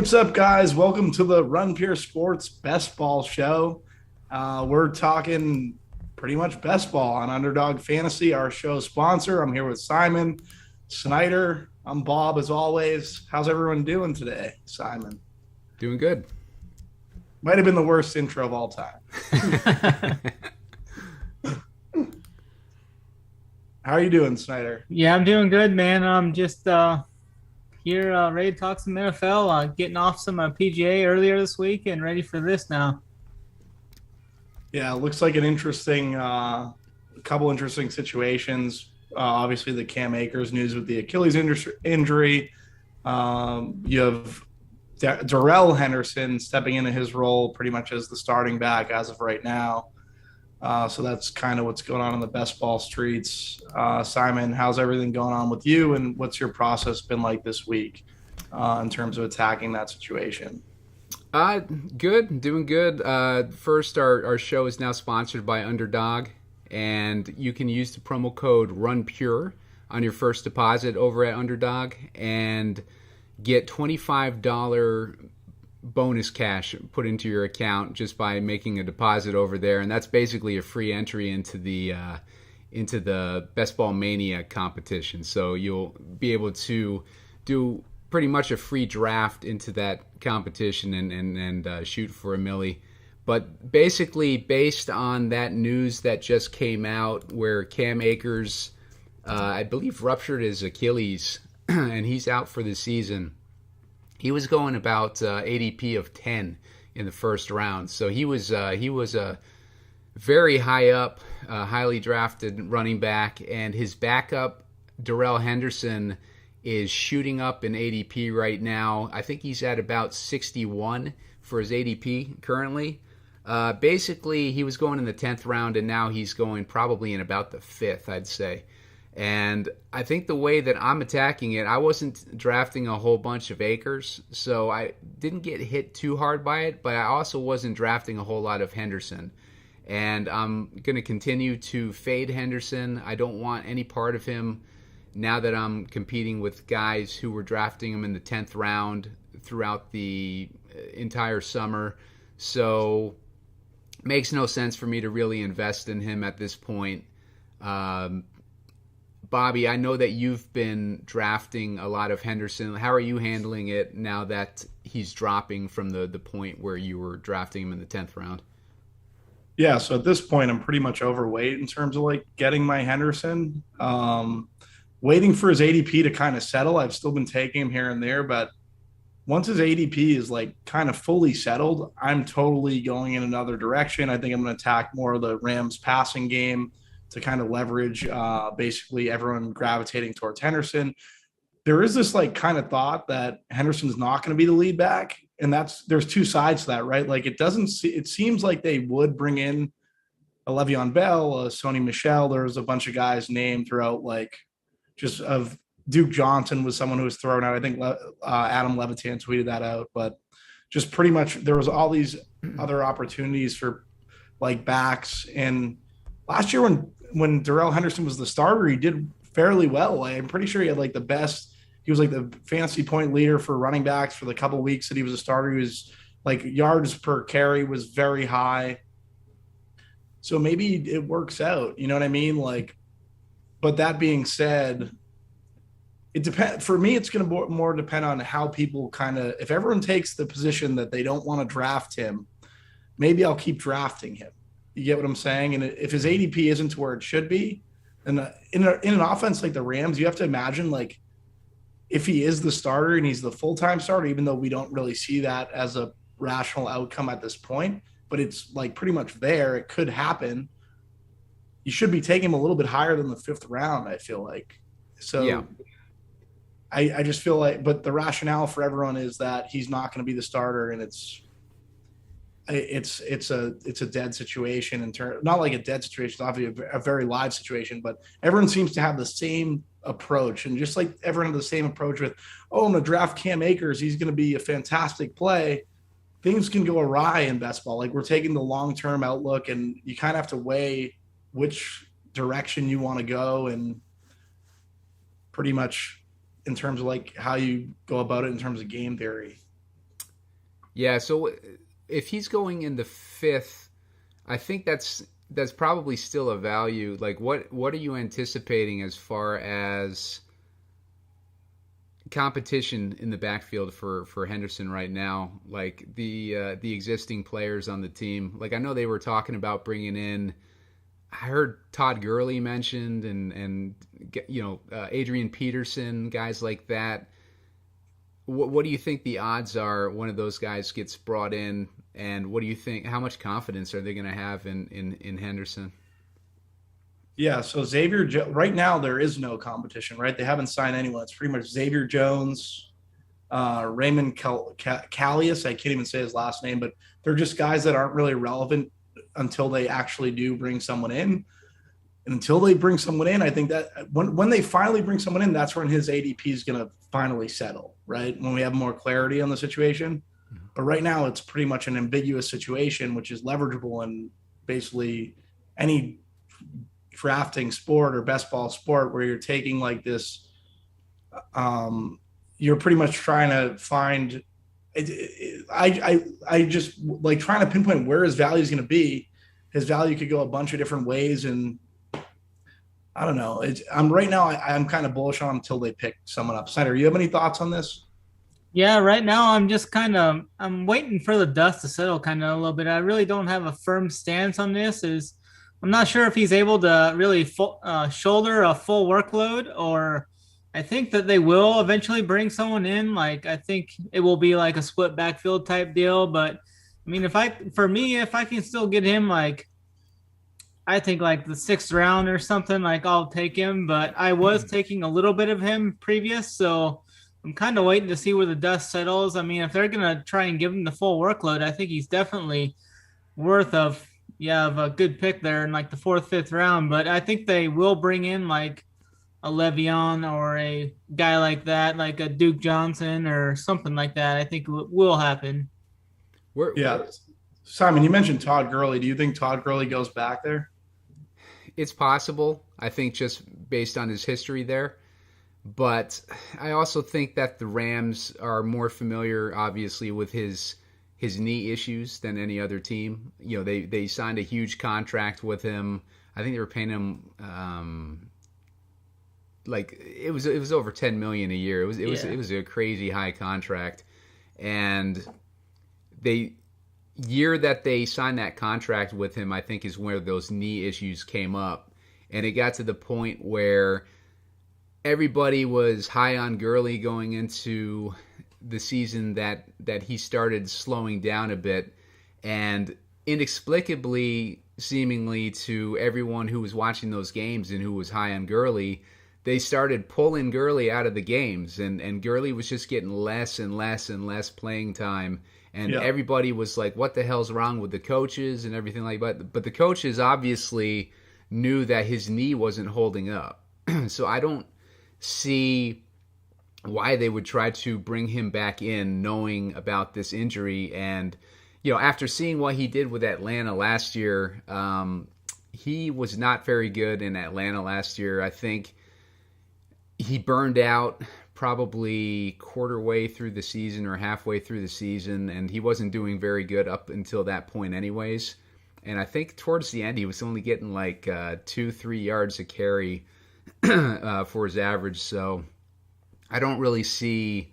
What's up, guys? Welcome to the Run Pure Sports Best Ball Show. We're talking pretty much best ball on Underdog Fantasy, our show sponsor. I'm here with Simon Snyder. I'm Bob, as always. How's everyone doing today, Simon? Doing good. Might have been the worst intro of all time. How are you doing, Snyder? Yeah, I'm doing good, man. I'm just here ready to talk some NFL. Getting off some PGA earlier this week and ready for this now. Yeah, it looks like an interesting, couple interesting situations. Obviously, the Cam Akers news with the Achilles injury. You have Darrell Henderson stepping into his role pretty much as the starting back as of right now. So that's kind of what's going on in the best ball streets. Simon, how's everything going on with you, and what's your process been like this week in terms of attacking that situation? Good, doing good. First, our show is now sponsored by Underdog, and you can use the promo code RUNPURE on your first deposit over at Underdog and get $25 bonus cash put into your account just by making a deposit over there, and that's basically a free entry into the Best Ball Mania competition. So you'll be able to do pretty much a free draft into that competition and shoot for a milli. But basically, based on that news that just came out, where Cam Akers, I believe, ruptured his Achilles and he's out for the season. He was going about ADP of 10 in the first round, so he was a very high up, highly drafted running back, and his backup Darrell Henderson is shooting up in ADP right now. I think he's at about 61 for his ADP currently. Basically, he was going in the 10th round, and now he's going probably in about the 5th, I'd say. And I think the way that I'm attacking it, I wasn't drafting a whole bunch of Akers, so I didn't get hit too hard by it, but I also wasn't drafting a whole lot of Henderson. And I'm going to continue to fade Henderson. I don't want any part of him now that I'm competing with guys who were drafting him in the 10th round throughout the entire summer. So it makes no sense for me to really invest in him at this point. Bobby, I know that you've been drafting a lot of Henderson. How are you handling it now that he's dropping from the point where you were drafting him in the 10th round? Yeah, so at this point, I'm pretty much overweight in terms of like getting my Henderson. Waiting for his ADP to kind of settle. I've still been taking him here and there, but once his ADP is like kind of fully settled, I'm totally going in another direction. I think I'm going to attack more of the Rams passing game to kind of leverage basically everyone gravitating towards Henderson. There is this like kind of thought that Henderson's not going to be the lead back. And there's two sides to that, right? Like it seems like they would bring in a Le'Veon Bell, a Sony Michel. There's a bunch of guys named throughout, like just of Duke Johnson was someone who was thrown out. I think Adam Levitan tweeted that out, but just pretty much there was all these other opportunities for like backs. And last year when Darrell Henderson was the starter, he did fairly well. I'm pretty sure he had like the best. He was like the fantasy point leader for running backs for the couple of weeks that he was a starter. He was like yards per carry was very high. So maybe it works out. You know what I mean? Like, but that being said, it depends. For me, it's going to more depend on how people kind of, if everyone takes the position that they don't want to draft him, maybe I'll keep drafting him. You get what I'm saying? And if his ADP isn't to where it should be, and in an offense like the Rams, you have to imagine like if he is the starter and he's the full-time starter, even though we don't really see that as a rational outcome at this point, but it's like pretty much there. It could happen. You should be taking him a little bit higher than the 5th round, I feel like. So yeah. I just feel like, but the rationale for everyone is that he's not going to be the starter, and it's a dead situation in terms, not like a dead situation, it's obviously a very live situation, but everyone seems to have the same approach. And just like everyone had the same approach with, I'm going to draft Cam Akers, he's going to be a fantastic play. Things can go awry in best ball. Like we're taking the long-term outlook, and you kind of have to weigh which direction you want to go, and pretty much in terms of like how you go about it in terms of game theory. Yeah, so if he's going in the fifth, I think that's probably still a value. Like, what are you anticipating as far as competition in the backfield for Henderson right now? Like the existing players on the team. Like, I know they were talking about bringing in. I heard Todd Gurley mentioned, and Adrian Peterson, guys like that. What do you think the odds are one of those guys gets brought in, and what do you think? How much confidence are they going to have in Henderson? Yeah, so right now there is no competition, right? They haven't signed anyone. It's pretty much Xavier Jones, Raymond Callius. I can't even say his last name, but they're just guys that aren't really relevant until they actually do bring someone in. And until they bring someone in, I think that when they finally bring someone in, that's when his ADP is going to finally settle, right? When we have more clarity on the situation. But right now, it's pretty much an ambiguous situation, which is leverageable in basically any drafting sport or best ball sport, where you're taking like this. You're pretty much trying to find. I just like trying to pinpoint where his value is going to be. His value could go a bunch of different ways, and I don't know. I'm right now. I'm kind of bullish on him until they pick someone up. Snyder, you have any thoughts on this? Yeah, right now I'm just I'm waiting for the dust to settle kind of a little bit. I really don't have a firm stance on this. I'm not sure if he's able to really shoulder a full workload, or I think that they will eventually bring someone in. Like, I think it will be like a split backfield type deal. But I mean, if I can still get him, like, I think like the sixth round or something, like, I'll take him. But I was taking a little bit of him previous, so I'm kind of waiting to see where the dust settles. I mean, if they're gonna try and give him the full workload, I think he's definitely worth of a good pick there in like the fourth, fifth round. But I think they will bring in like a Le'Veon or a guy like that, like a Duke Johnson or something like that. I think will happen. Yeah, Simon, you mentioned Todd Gurley. Do you think Todd Gurley goes back there? It's possible. I think just based on his history there. But I also think that the Rams are more familiar, obviously, with his knee issues than any other team. You know, they signed a huge contract with him. I think they were paying him like it was over $10 million a year. It was a crazy high contract, and year that they signed that contract with him, I think, is where those knee issues came up, and it got to the point where everybody was high on Gurley going into the season that he started slowing down a bit, and inexplicably, seemingly to everyone who was watching those games and who was high on Gurley, they started pulling Gurley out of the games, and Gurley was just getting less and less and less playing time, and everybody was like, what the hell's wrong with the coaches and everything like that. But the coaches obviously knew that his knee wasn't holding up. So I don't see why they would try to bring him back in knowing about this injury. And, after seeing what he did with Atlanta last year, he was not very good in Atlanta last year. I think he burned out probably quarter way through the season or halfway through the season, and he wasn't doing very good up until that point anyways. And I think towards the end he was only getting like 2-3 yards a carry for his average. So I don't really see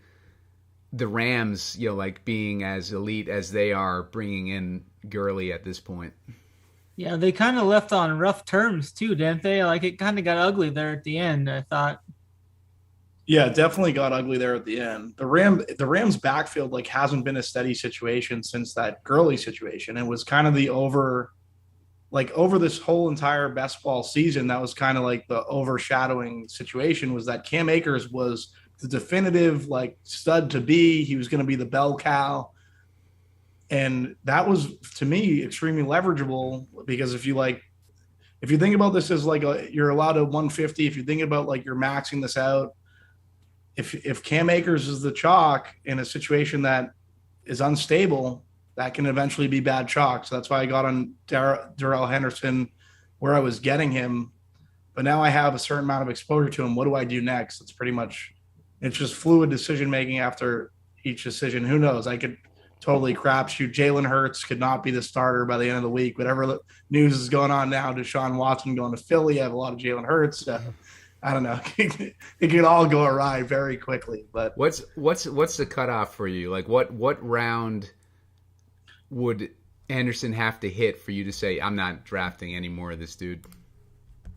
the Rams, like being as elite as they are bringing in Gurley at this point. Yeah, they kind of left on rough terms too, didn't they? Like, it kind of got ugly there at the end, I thought. Yeah, it definitely got ugly there at the end. The Rams backfield like hasn't been a steady situation since that Gurley situation. It was kind of the over this whole entire best ball season. That was kind of like the overshadowing situation, was that Cam Akers was the definitive like stud to be. He was going to be the bell cow. And that was, to me, extremely leverageable, because if you think about this as like you're allowed a 150, if you think about like you're maxing this out, if Cam Akers is the chalk in a situation that is unstable, that can eventually be bad chalk. So that's why I got on Darrell Henderson where I was getting him. But now I have a certain amount of exposure to him. What do I do next? It's just fluid decision making after each decision. Who knows? I could totally crapshoot. Jalen Hurts could not be the starter by the end of the week. Whatever news is going on now, Deshaun Watson going to Philly. I have a lot of Jalen Hurts. I don't know. It could all go awry very quickly. But what's the cutoff for you? Like what round would Henderson have to hit for you to say, I'm not drafting any more of this dude?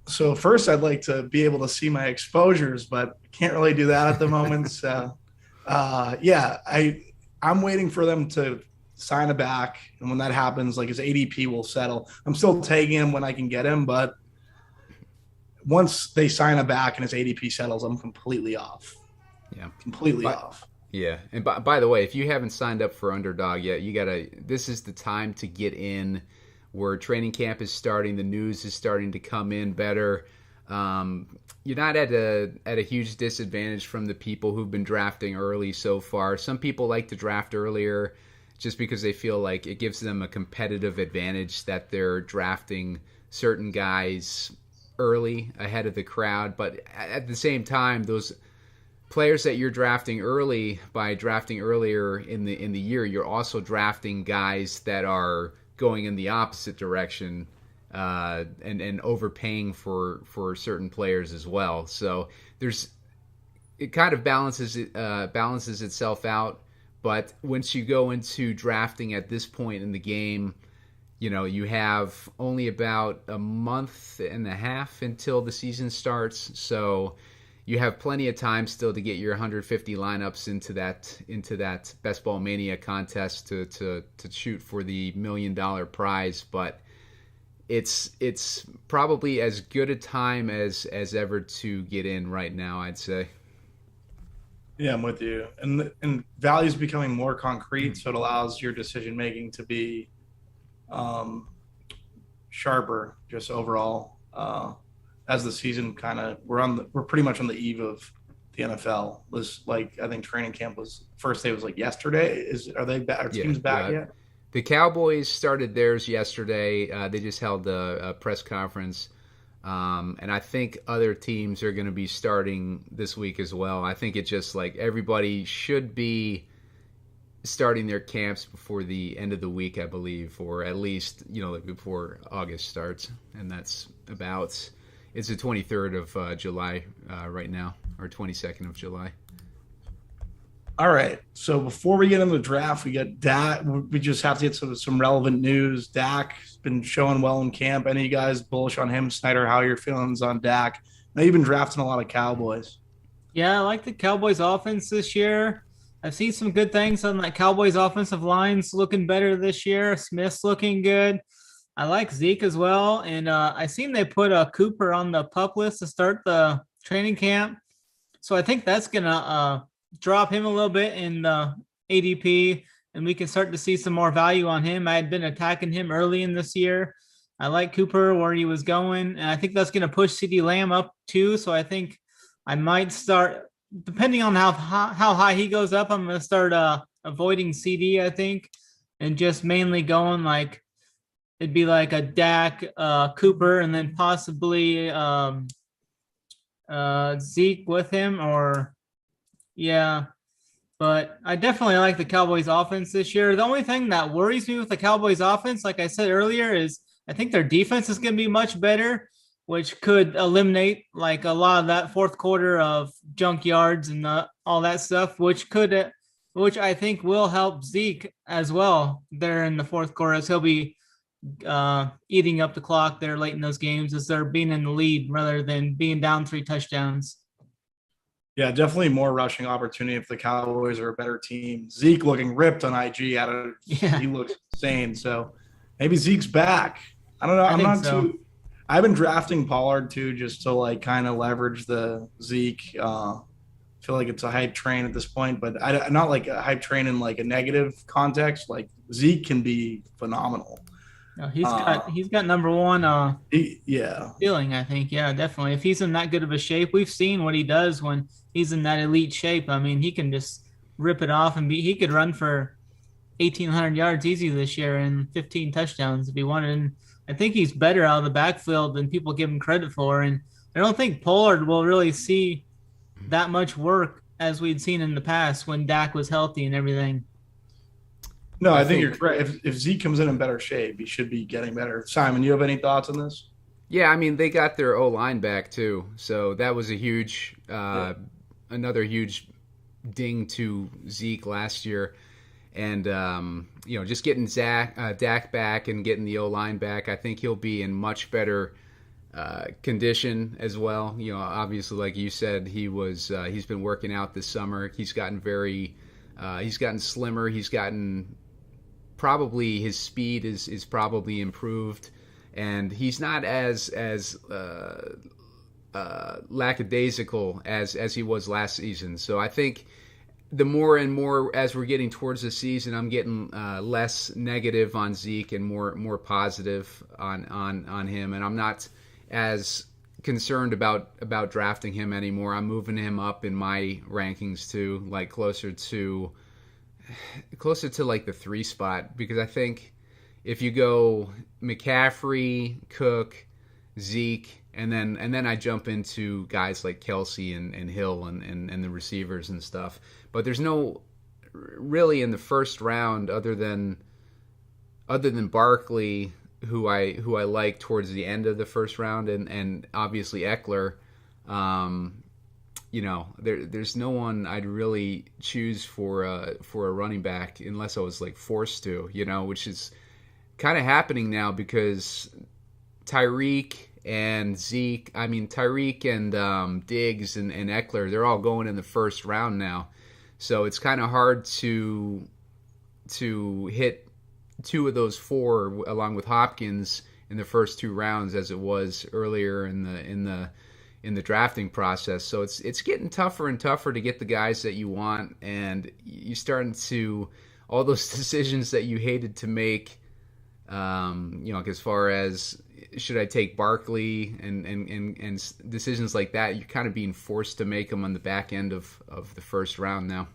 So first, I'd like to be able to see my exposures, but can't really do that at the moment. So, I'm waiting for them to sign a back, and when that happens, like his ADP will settle. I'm still taking him when I can get him, but once they sign a back and his ADP settles, I'm completely off. Yeah, completely off. Yeah, and by the way, if you haven't signed up for Underdog yet, this is the time to get in. Where training camp is starting, the news is starting to come in better. You're not at a huge disadvantage from the people who've been drafting early so far. Some people like to draft earlier just because they feel like it gives them a competitive advantage that they're drafting certain guys early ahead of the crowd. But at the same time, those players that you're drafting early, by drafting earlier in the year, you're also drafting guys that are going in the opposite direction and overpaying for certain players as well. So it kind of balances itself out. But once you go into drafting at this point in the game, you have only about a month and a half until the season starts. So you have plenty of time still to get your 150 lineups into that Best Ball Mania contest to shoot for the $1 million prize. But it's probably as good a time as ever to get in right now, I'd say. Yeah, I'm with you. And value is becoming more concrete, so it allows your decision making to be sharper just overall. As the season we're pretty much on the eve of the NFL. Was like, I think training camp was first day was like yesterday. Are teams back yet? The Cowboys started theirs yesterday. They just held a press conference, and I think other teams are going to be starting this week as well. I think it's just like everybody should be starting their camps before the end of the week, I believe, or at least before August starts, and that's about. It's the 23rd of July right now, or 22nd of July. All right. So before we get into the draft, we get Dak. We just have to get some relevant news. Dak's been showing well in camp. Any of you guys bullish on him? Snyder, how are your feelings on Dak? Now you've been drafting a lot of Cowboys. Yeah, I like the Cowboys offense this year. I've seen some good things on that Cowboys offensive line's looking better this year. Smith's looking good. I like Zeke as well, and I seen they put Cooper on the PUP list to start the training camp. So I think that's going to drop him a little bit in the ADP, and we can start to see some more value on him. I had been attacking him early in this year. I like Cooper where he was going, and I think that's going to push CeeDee Lamb up too. So I think I might start, depending on how high he goes up, I'm going to start avoiding CD, I think, and just mainly going like, it'd be like a Dak, Cooper, and then possibly Zeke with him, But I definitely like the Cowboys offense this year. The only thing that worries me with the Cowboys offense, like I said earlier, is I think their defense is going to be much better, which could eliminate like a lot of that fourth quarter of junk yards and all that stuff, which I think will help Zeke as well there in the fourth quarter, as he'll be eating up the clock there late in those games as they're being in the lead rather than being down 3 touchdowns. Yeah, definitely more rushing opportunity if the Cowboys are a better team. Zeke looking ripped on IG. He looks insane. So maybe Zeke's back. I don't know. I've been drafting Pollard too, just to like kind of leverage the Zeke. Feel like it's a hype train at this point, but not like a hype train in like a negative context. Like Zeke can be phenomenal. No, he's got number one feeling, I think. Yeah, definitely. If he's in that good of a shape, we've seen what he does when he's in that elite shape. I mean, he can just rip it off and he could run for 1,800 yards easy this year and 15 touchdowns if he wanted. And I think he's better out of the backfield than people give him credit for. And I don't think Pollard will really see that much work as we'd seen in the past when Dak was healthy and everything. No, I think you're correct. If Zeke comes in better shape, he should be getting better. Simon, you have any thoughts on this? Yeah, I mean, they got their O-line back, too. So that was a huge, another huge ding to Zeke last year. And, just getting Dak back and getting the O-line back, I think he'll be in much better condition as well. Obviously, like you said, he's been working out this summer. He's gotten he's gotten slimmer. He's gotten, probably his speed is probably improved. And he's not as lackadaisical as he was last season. So I think the more and more as we're getting towards the season, I'm getting less negative on Zeke and more positive on him. And I'm not as concerned about drafting him anymore. I'm moving him up in my rankings to like closer to like the 3 spot, because I think if you go McCaffrey, Cook, Zeke, and then I jump into guys like Kelsey and Hill and the receivers and stuff. But there's no really in the first round other than Barkley, who I like towards the end of the first round, and obviously Eckler. There's no one I'd really choose for a running back unless I was like forced to, which is kind of happening now because Tyreek and Diggs and Eckler, they're all going in the first round now. So it's kind of hard to hit 2 of those 4 along with Hopkins in the first 2 rounds as it was earlier in the drafting process. So it's getting tougher and tougher to get the guys that you want, and you're starting to all those decisions that you hated to make. As far as should I take Barkley and decisions like that, you're kind of being forced to make them on the back end of the first round now.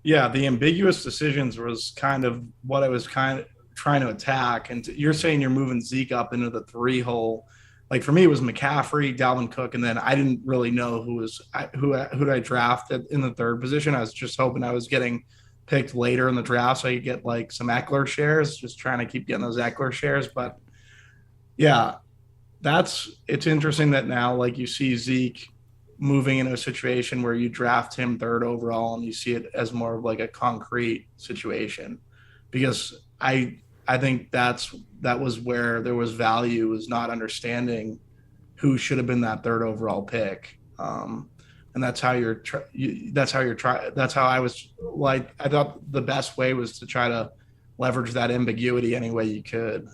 Yeah, the ambiguous decisions was kind of what I was kind of trying to attack. And you're saying you're moving Zeke up into the 3 hole. Like for me, it was McCaffrey, Dalvin Cook, and then I didn't really know who did I draft in the 3rd position. I was just hoping I was getting picked later in the draft so I could get like some Eckler shares, just trying to keep getting those Eckler shares. But yeah, it's interesting that now like you see Zeke moving into a situation where you draft him 3rd overall and you see it as more of like a concrete situation, because I think that was where there was value, was not understanding who should have been that 3rd overall pick. And that's how I was like, I thought the best way was to try to leverage that ambiguity any way you could.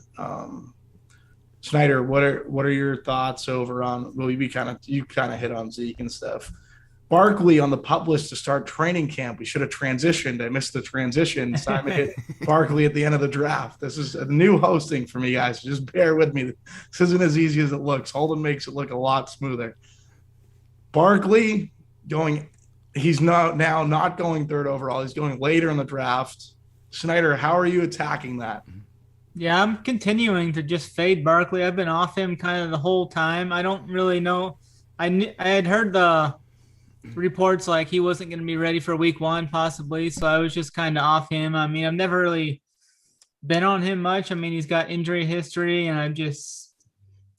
Snyder, what are your thoughts over on, you kind of hit on Zeke and stuff. Barkley on the pup list to start training camp. We should have transitioned. I missed the transition. Simon hit Barkley at the end of the draft. This is a new hosting for me, guys. Just bear with me. This isn't as easy as it looks. Holden makes it look a lot smoother. Barkley he's now not going 3rd overall. He's going later in the draft. Snyder, how are you attacking that? Yeah, I'm continuing to just fade Barkley. I've been off him kind of the whole time. I don't really know. I had heard the reports like he wasn't going to be ready for week 1 possibly, so I was just kind of off him. I mean, I've never really been on him much. I mean, he's got injury history, and I'm just,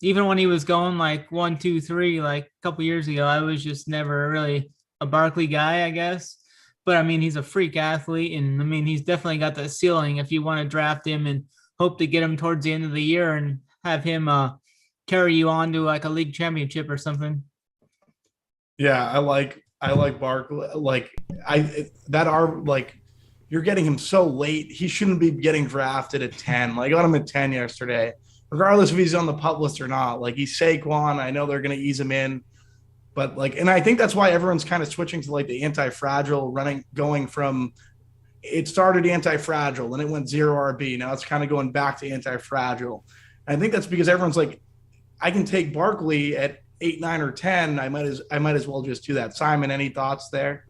even when he was going like 1, 2, 3, like a couple years ago, I was just never really a Barkley guy, I guess. But I mean, he's a freak athlete, and I mean, he's definitely got the ceiling if you want to draft him and hope to get him towards the end of the year and have him carry you on to like a league championship or something. Yeah, I like Barkley. You're getting him so late. He shouldn't be getting drafted at 10. Like, I got him at 10 yesterday, regardless if he's on the pup list or not. Like, he's Saquon. I know they're going to ease him in. But, like, and I think that's why everyone's kind of switching to, like, the anti-fragile going from – it started anti-fragile, then it went 0 RB. Now it's kind of going back to anti-fragile. And I think that's because everyone's like, I can take Barkley at 8, 9, or 10. I might as well just do that. Simon, any thoughts there?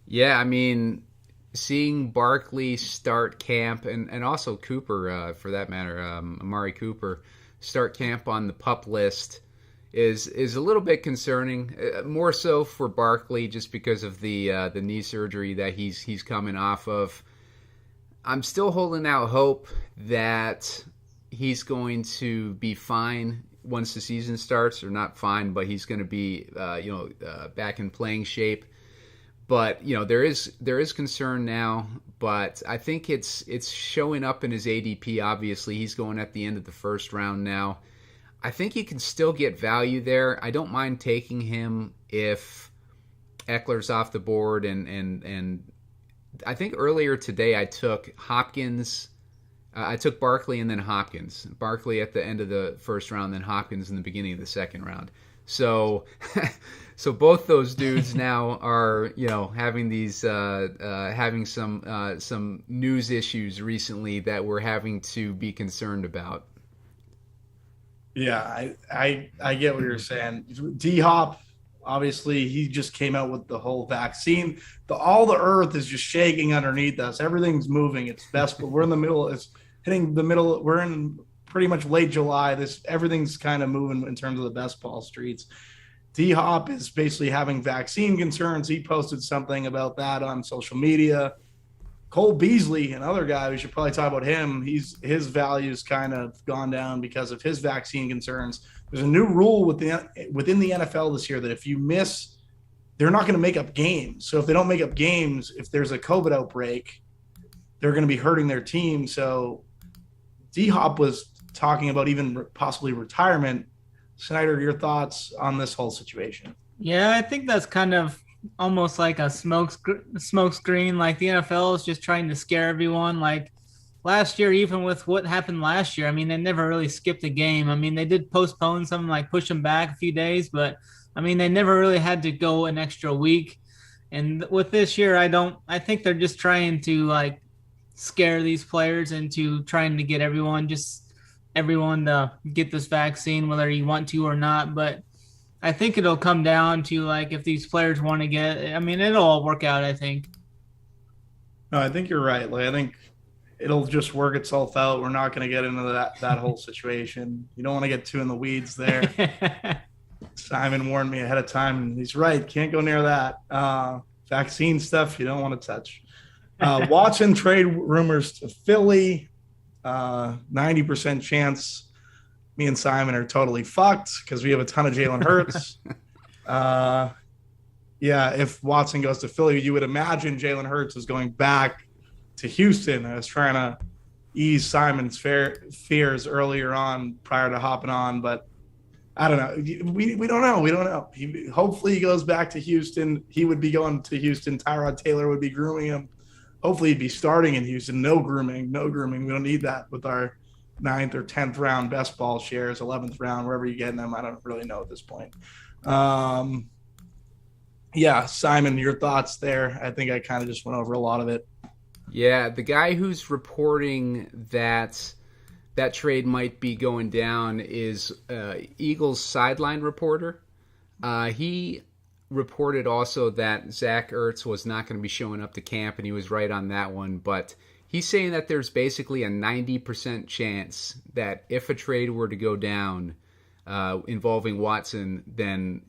Yeah, I mean, seeing Barkley start camp and also Cooper, for that matter, Amari Cooper, start camp on the pup list is a little bit concerning. More so for Barkley just because of the knee surgery that he's coming off of. I'm still holding out hope that he's going to be fine once the season starts, or not fine, but he's going to be, back in playing shape. But there is concern now, but I think it's showing up in his ADP. Obviously, he's going at the end of the first round now. I think you can still get value there. I don't mind taking him if Eckler's off the board, and I think earlier today I took Hopkins. I took Barkley and then Hopkins. Barkley at the end of the first round, then Hopkins in the beginning of the second round. So, so both those dudes now are, having these, having some news issues recently that we're having to be concerned about. Yeah, I get what you're saying. D-Hop, obviously, he just came out with the whole vaccine. All the earth is just shaking underneath us. Everything's moving. It's best, but we're in the middle. It's hitting the middle. We're in pretty much late July. Everything's kind of moving in terms of the best ball streets. D-Hop is basically having vaccine concerns. He posted something about that on social media. Cole Beasley, another guy, we should probably talk about him. His value's kind of gone down because of his vaccine concerns. There's a new rule within the NFL this year that if you miss, they're not going to make up games. So if they don't make up games, if there's a COVID outbreak, they're going to be hurting their team. So D-Hop was talking about even possibly retirement. Snyder, your thoughts on this whole situation? Yeah, I think that's kind of almost like a smoke screen. Like the NFL is just trying to scare everyone. Like last year, even with what happened last year, I mean, they never really skipped a game. I mean, they did postpone some, like push them back a few days, but I mean, they never really had to go an extra week. And with this year, I think they're just trying to like scare these players into trying to get everyone to get this vaccine, whether you want to or not. But I think it'll come down to like if these players want to get it. I mean, it'll all work out, I think. No, I think you're right. Like, I think it'll just work itself out. We're not going to get into that whole situation. You don't want to get too in the weeds there. Simon warned me ahead of time, and he's right. Can't go near that. Vaccine stuff you don't want to touch. Watson trade rumors to Philly. 90% chance me and Simon are totally fucked because we have a ton of Jalen Hurts. If Watson goes to Philly, you would imagine Jalen Hurts is going back to Houston. I was trying to ease Simon's fears earlier on prior to hopping on, but I don't know. We don't know. We don't know. Hopefully he goes back to Houston. He would be going to Houston. Tyrod Taylor would be grooming him. Hopefully he'd be starting in Houston. No grooming. We don't need that with our 9th or 10th round best ball shares, 11th round, wherever you're getting them. I don't really know at this point. Simon, your thoughts there? I think I kind of just went over a lot of it. Yeah, the guy who's reporting that trade might be going down is Eagles sideline reporter. He reported also that Zach Ertz was not going to be showing up to camp, and he was right on that one. But he's saying that there's basically a 90% chance that if a trade were to go down involving Watson, then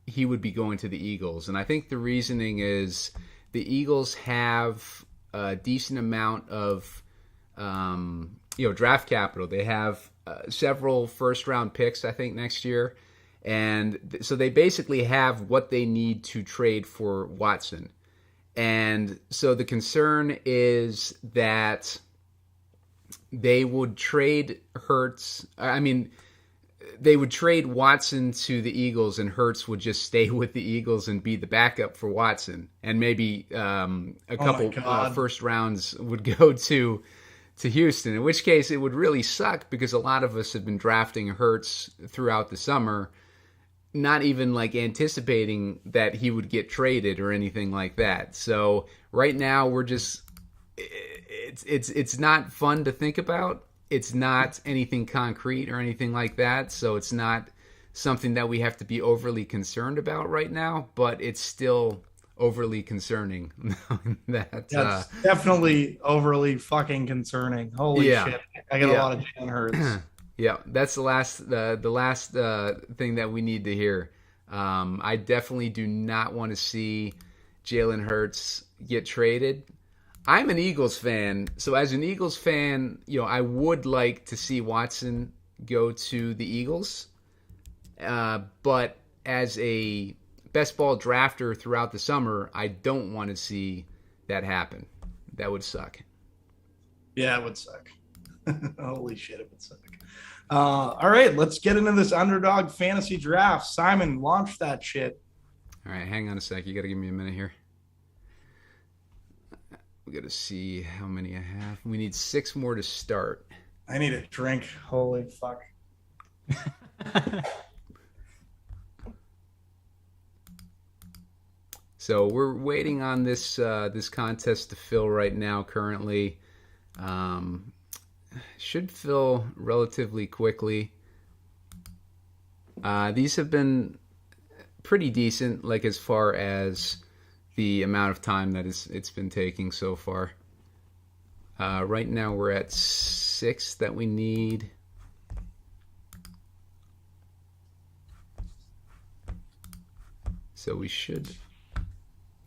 he would be going to the Eagles. And I think the reasoning is the Eagles have a decent amount of draft capital. They have several first-round picks, I think, next year. And so they basically have what they need to trade for Watson. And so the concern is that they would trade Hurts. I mean, they would trade Watson to the Eagles, and Hurts would just stay with the Eagles and be the backup for Watson. And maybe a couple first rounds would go to Houston, in which case it would really suck because a lot of us have been drafting Hurts throughout the summer, not even like anticipating that he would get traded or anything like that. So right now we're just it's not fun to think about. It's not anything concrete or anything like that. So it's not something that we have to be overly concerned about right now, but it's still overly concerning. That's definitely overly fucking concerning. Holy shit. I got a lot of Jalen Hurts. Yeah, that's the last thing that we need to hear. I definitely do not want to see Jalen Hurts get traded. I'm an Eagles fan, so as an Eagles fan, I would like to see Watson go to the Eagles. But as a best ball drafter throughout the summer, I don't want to see that happen. That would suck. Yeah, it would suck. Holy shit, it would suck. All right, let's get into this underdog fantasy draft. Simon, launch that shit. All right, hang on a sec. You got to give me a minute here. We got to see how many I have. We need 6 more to start. I need a drink. Holy fuck. So we're waiting on this contest to fill right now. Currently, should fill relatively quickly. These have been pretty decent, like as far as the amount of time that it's been taking so far. Right now we're at 6 that we need. So we should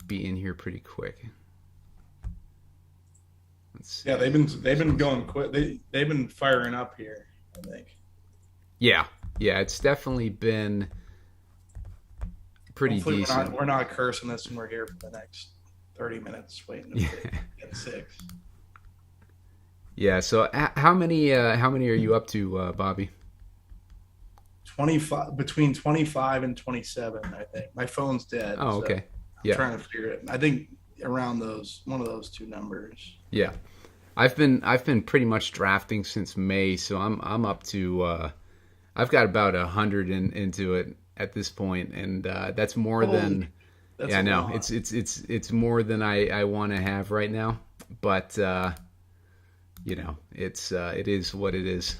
be in here pretty quick. Yeah, they've been going quick. They've been firing up here, I think. Yeah, it's definitely been pretty Hopefully decent. We're not cursing this, and we're here for the next 30 minutes waiting to get 6. Yeah. So how many are you up to, Bobby? 25, between 25 and 27, I think. My phone's dead. Oh, okay. So I'm trying to figure it. I think around one of those 2 numbers. Yeah. I've been pretty much drafting since May, so I'm up to I've got about 100 into it at this point, and that's more than I know. It's more than I want to have right now, but it is what it is.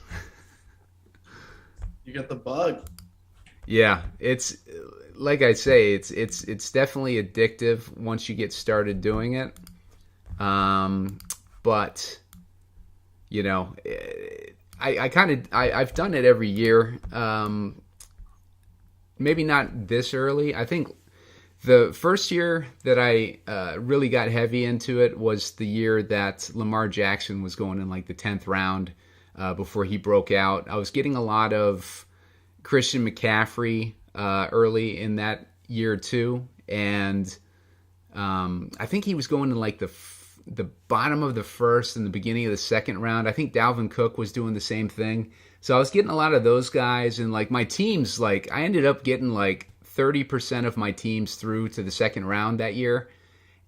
You got the bug. Yeah, it's like I say, it's definitely addictive once you get started doing it. But I've done it every year. Maybe not this early. I think the first year that I really got heavy into it was the year that Lamar Jackson was going in like the 10th round before he broke out. I was getting a lot of Christian McCaffrey early in that year too, and I think he was going in like the bottom of the first and the beginning of the second round. I think Dalvin Cook was doing the same thing. So I was getting a lot of those guys, and like my teams, like I ended up getting like 30% of my teams through to the second round that year.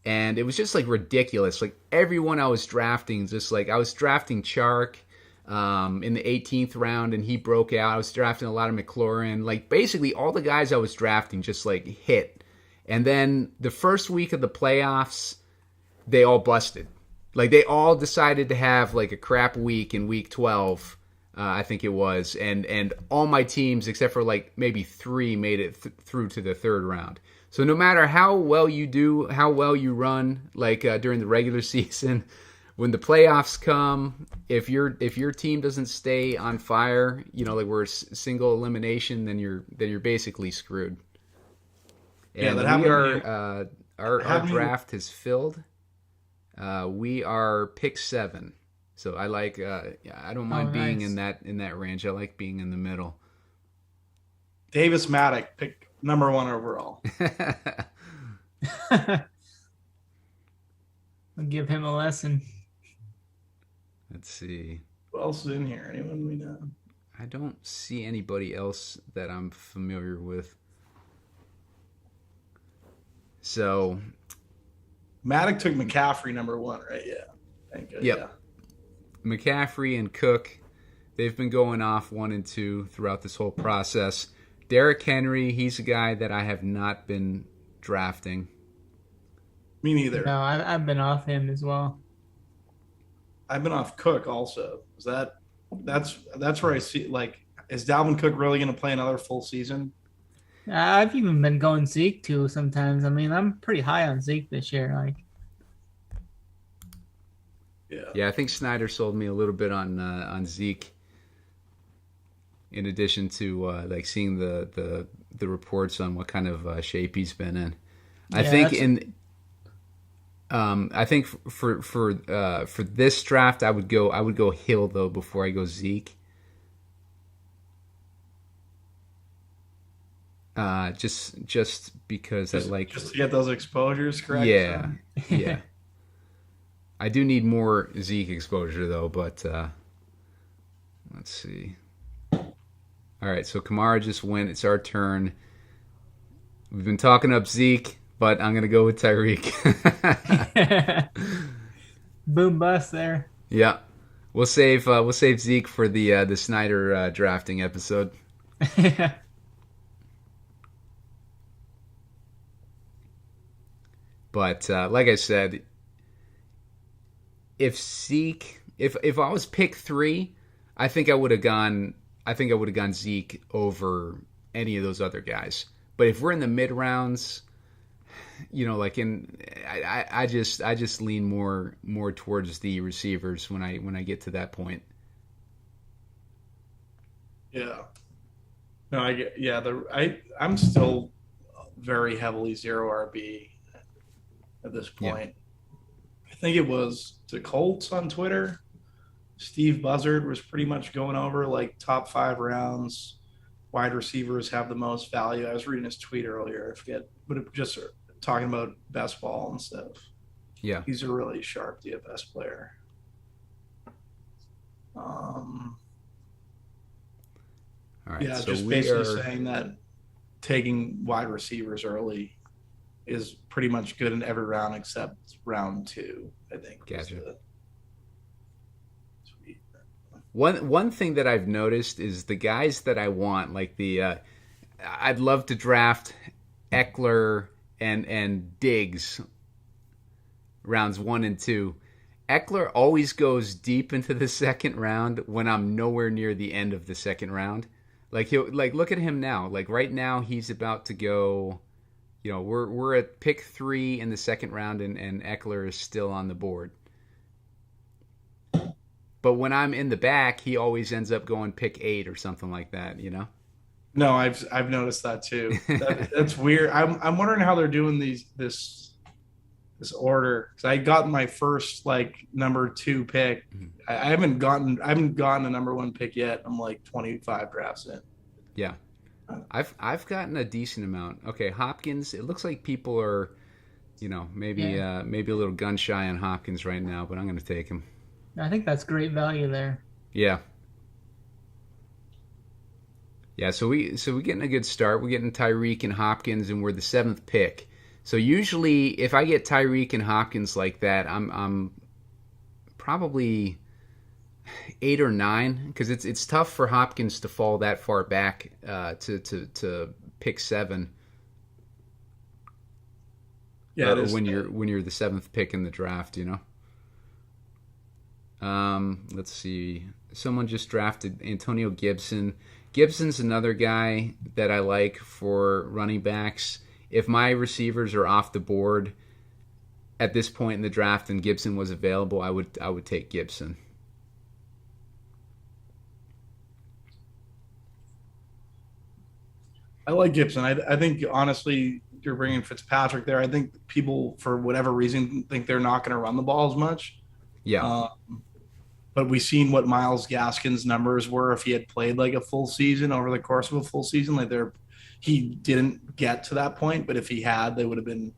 And it was just like ridiculous. Like everyone I was drafting, just like I was drafting Chark in the 18th round and he broke out. I was drafting a lot of McLaurin. Like basically all the guys I was drafting just like hit. And then the first week of the playoffs, they all busted. Like they all decided to have like a crap week in week 12. I think it was, and all my teams except for like maybe 3 made it through to the third round. So no matter how well you do, how well you run, like during the regular season, when the playoffs come, if your team doesn't stay on fire, like we're a single elimination, then you're basically screwed. And our draft has filled. We are pick 7. So I like I don't mind being in that range. I like being in the middle. Davis Maddock, pick number 1 overall. I'll give him a lesson. Let's see. Who else is in here? Anyone we know? I don't see anybody else that I'm familiar with. So Maddock took McCaffrey number 1, right? Yeah. Thank you. Yep. Yeah. McCaffrey and Cook, they've been going off 1 and 2 throughout this whole process. Derrick Henry, he's a guy that I have not been drafting. Me neither. No, I've been off him as well. I've been off Cook also. That's where I see, like, is Dalvin Cook really going to play another full season? I've even been going Zeke too sometimes. I mean, I'm pretty high on Zeke this year. Like, yeah, I think Snyder sold me a little bit on Zeke. In addition to like seeing the reports on what kind of shape he's been in, I think I think for this draft, I would go Hill though before I go Zeke. Just because I like just to get those exposures correct. Yeah, yeah. I do need more Zeke exposure though, but let's see. All right, so Kamara just went. It's our turn. We've been talking up Zeke, but I'm gonna go with Tyreek. Boom bust there. Yeah, we'll save Zeke for the Snyder drafting episode. But like I said, if I was pick 3, I think I would have gone Zeke over any of those other guys. But if we're in the mid rounds, I just lean more towards the receivers when I get to that point. Yeah. No, I'm still very heavily zero RB at this point. Yeah. I think it was the Colts on Twitter. Steve Buzzard was pretty much going over like top 5 rounds. Wide receivers have the most value. I was reading his tweet earlier. I forget, but just talking about best ball and stuff. Yeah, he's a really sharp DFS player. All right. Yeah, so just basically saying that taking wide receivers early is pretty much good in every round except round 2, I think. Gotcha. One thing that I've noticed is the guys that I want, like I'd love to draft Eckler and Diggs rounds 1 and 2. Eckler always goes deep into the second round when I'm nowhere near the end of the second round. Like look at him now. Like right now he's about to go. We're at pick 3 in the second round, and Eckler is still on the board. But when I'm in the back, he always ends up going pick 8 or something like that. No, I've noticed that too. That's weird. I'm wondering how they're doing this order, because I got my first number 2 pick. Mm-hmm. I haven't gotten a number 1 pick yet. I'm like 25 drafts in. Yeah. I've gotten a decent amount. Okay, Hopkins. It looks like people are, maybe a little gun shy on Hopkins right now, but I'm going to take him. I think that's great value there. Yeah. Yeah. So we're getting a good start. We're getting Tyreek and Hopkins, and we're the 7th pick. So usually, if I get Tyreek and Hopkins like that, I'm probably 8 or 9, because it's tough for Hopkins to fall that far back to pick 7. Yeah, when you're the 7th pick in the draft, Let's see. Someone just drafted Antonio Gibson. Gibson's another guy that I like for running backs. If my receivers are off the board at this point in the draft and Gibson was available, I would take Gibson. I like Gibson. I think, honestly, you're bringing Fitzpatrick there. I think people, for whatever reason, think they're not going to run the ball as much. Yeah. But we've seen what Myles Gaskin's numbers were if he had played a full season, over the course of a full season. He didn't get to that point, but if he had, they would have been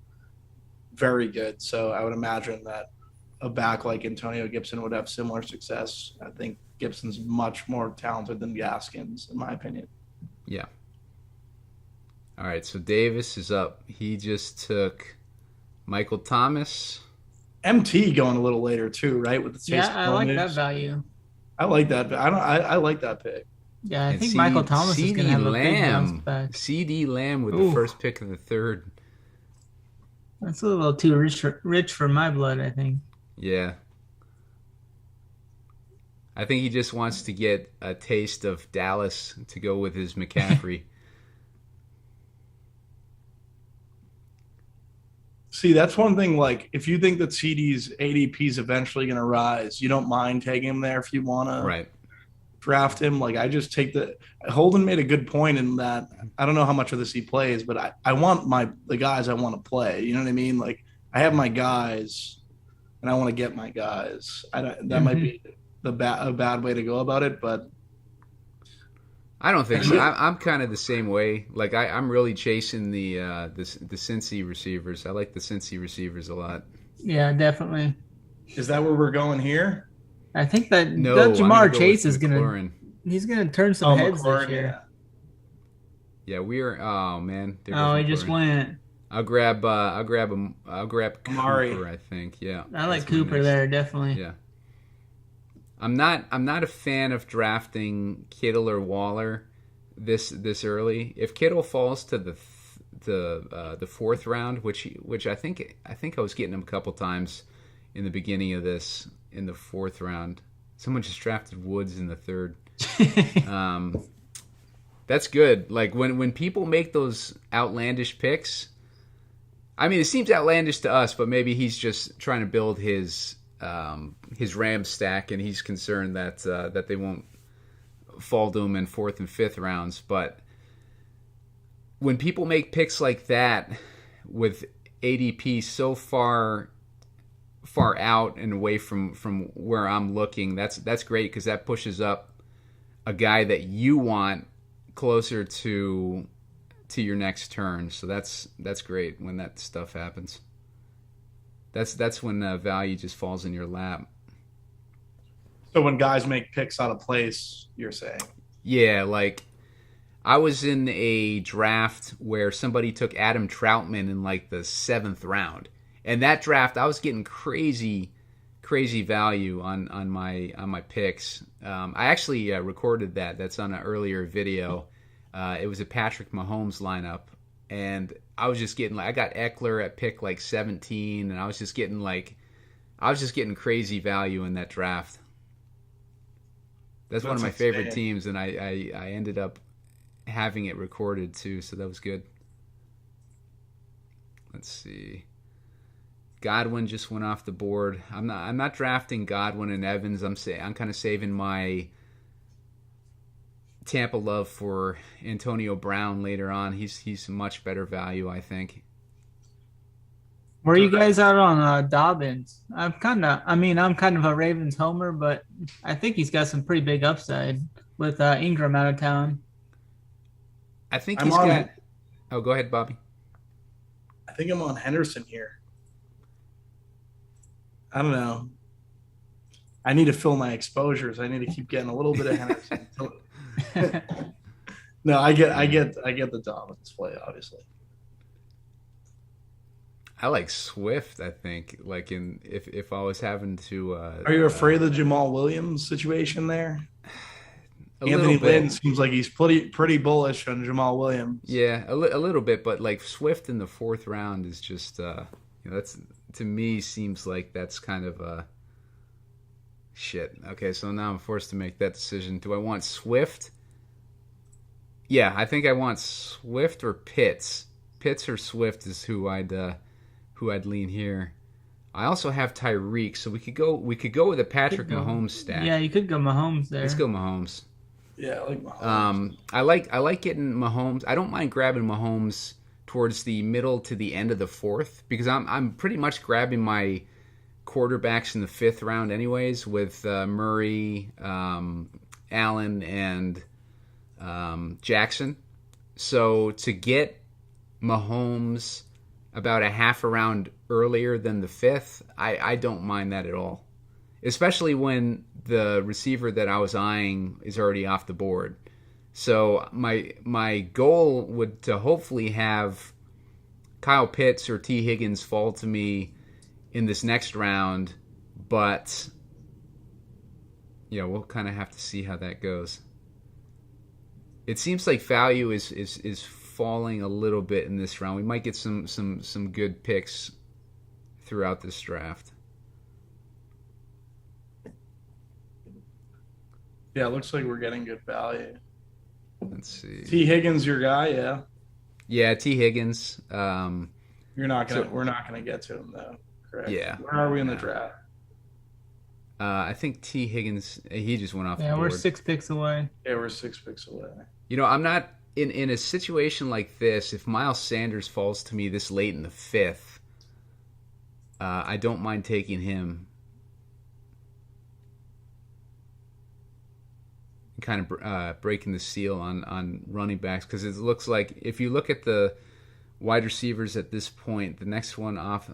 very good. So I would imagine that a back like Antonio Gibson would have similar success. I think Gibson's much more talented than Gaskins, in my opinion. Yeah. All right, so Davis is up. He just took Michael Thomas. MT going a little later too, right? With the I like that value. I like that. I like that pick. Yeah, I think Michael Thomas is going to have a big bounce back. CD Lamb with the first pick of the 3rd. That's a little too rich for my blood, I think. Yeah. I think he just wants to get a taste of Dallas to go with his McCaffrey. See, that's one thing. If you think that CD's ADP is eventually going to rise, you don't mind taking him there if you want to draft him. I just take Holden made a good point in that. I don't know how much of this he plays, but I want the guys I want to play. You know what I mean? I have my guys, and I want to get my guys. That might Mhm. be a bad way to go about it, but I don't think so. I'm kind of the same way. Like I'm really chasing the Cincy receivers. I like the Cincy receivers a lot. Yeah, definitely. is that where we're going here? I think that No, I'm gonna Jamar go with Chase is gonna McLaurin. he's gonna turn some Oh, heads this McLaurin, year. yeah. Yeah, we are. Oh man, there goes Oh, he just McLaurin. went. I'll grab Amari. Cooper. I think. Yeah, I like that's my Cooper next. there, definitely. Yeah. I'm not a fan of drafting Kittle or Waller this early. If Kittle falls to the fourth round, which I think I was getting him a couple times in the beginning of this in the fourth round. Someone just drafted Woods in the third. That's good. Like when people make those outlandish picks. I mean, it seems outlandish to us, but maybe he's just trying to build his Rams stack, and he's concerned that they won't fall to him in fourth and fifth rounds. But when people make picks like that with ADP so far out and away from where I'm looking, that's great because that pushes up a guy that you want closer to your next turn. So that's great when that stuff happens. That's when value just falls in your lap. So when guys make picks out of place, you're saying? Yeah, like I was in a draft where somebody took Adam Troutman in like the 7th round, and that draft I was getting crazy value on my picks. I actually recorded that. That's on an earlier video. It was a Patrick Mahomes lineup, and I was just getting I got Eckler at pick like 17, and I was just getting crazy value in that draft. That's one of my favorite teams, and I ended up having it recorded too, so that was good. Let's see. Godwin just went off the board. I'm not drafting Godwin and Evans. I'm kind of saving my Tampa love for Antonio Brown later on. He's much better value, I think. Where are you guys out on Dobbins? I'm kind of a Ravens homer, but I think he's got some pretty big upside with Ingram out of town. I think he's got. Oh, go ahead, Bobby. I think I'm on Henderson here. I don't know. I need to fill my exposures. I need to keep getting a little bit of Henderson. No, I get the Dobbins play, obviously. I like Swift. I think like if I was having to. Are you afraid of the Jamal Williams situation there? Anthony Lynn seems like he's pretty bullish on Jamal Williams. Yeah, a little bit, but like Swift in the 4th round is just that's to me seems like that's kind of a shit. Okay, so now I'm forced to make that decision. Do I want Swift? Yeah, I think I want Swift or Pitts. Pitts or Swift is who I'd lean here. I also have Tyreek, so we could go with a Patrick Mahomes stack. Yeah, you could go Mahomes there. Let's go Mahomes. Yeah, I like Mahomes. I like getting Mahomes. I don't mind grabbing Mahomes towards the middle to the end of the 4th because I'm pretty much grabbing my quarterbacks in the 5th round anyways with Murray, Allen, and Jackson. So to get Mahomes about a half a round earlier than the 5th, I don't mind that at all. Especially when the receiver that I was eyeing is already off the board. So my goal would to hopefully have Kyle Pitts or T. Higgins fall to me in this next round, but we'll kind of have to see how that goes. It seems like value is falling a little bit in this round. We might get some good picks throughout this draft. Yeah, it looks like we're getting good value. Let's see. T. Higgins, your guy, yeah. Yeah, T. Higgins. We're not gonna get to him though. Correct. Yeah. Where are we in the draft? I think T. Higgins. He just went off. Yeah, the board. we're 6 picks away. Yeah, we're 6 picks away. I'm not in a situation like this. If Miles Sanders falls to me this late in the 5th, I don't mind taking him. Kind of breaking the seal on running backs, because it looks like if you look at the wide receivers at this point, the next one off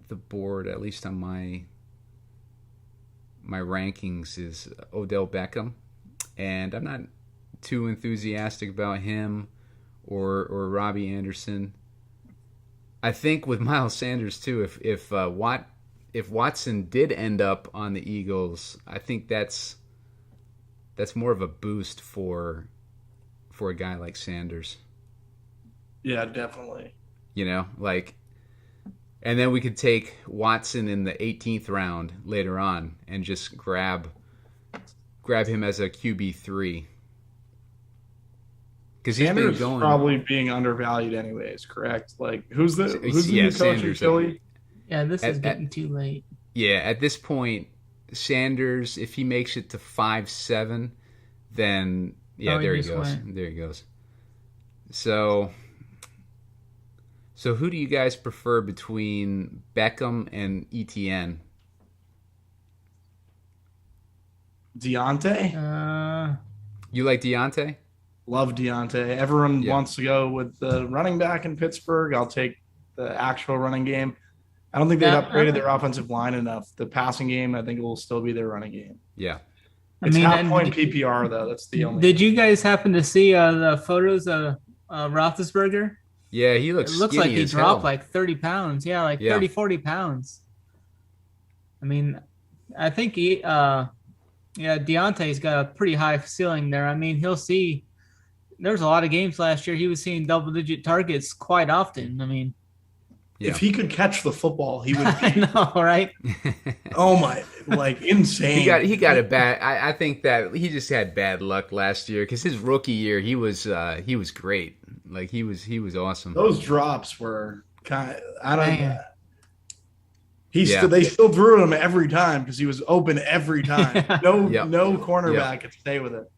the board, at least on my rankings, is Odell Beckham, and I'm not too enthusiastic about him or Robbie Anderson. I think with Miles Sanders too, if Watson did end up on the Eagles, I think that's more of a boost for a guy like Sanders. Yeah, definitely. And then we could take Watson in the 18th round later on and just grab him as a QB3. Because he's Sanders been going probably being undervalued anyways, correct? Like who's the new coach in Philly? Yeah, this is getting too late. Yeah, at this point, Sanders, if he makes it to 5-7, then there he goes. There he goes. So who do you guys prefer between Beckham and ETN? Deontay? You like Deontay? Love Deontay. Everyone wants to go with the running back in Pittsburgh. I'll take the actual running game. I don't think they've upgraded their offensive line enough. The passing game, I think, will still be their running game. Yeah. It's half-point PPR, though. That's the only. Did you guys happen to see the photos of Roethlisberger? Yeah, he looks. It looks like he dropped like 30 pounds. Yeah, 30, 40 pounds. I mean, I think Deontay's got a pretty high ceiling there. I mean, he'll see. There's a lot of games last year he was seeing double-digit targets quite often. I mean, if he could catch the football, he would. I know, right? Oh my, insane. He got a bad. I think that he just had bad luck last year, because his rookie year he was great. Like he was awesome. Those drops were kind of, I don't know. They still threw him every time because he was open every time. No cornerback could stay with it.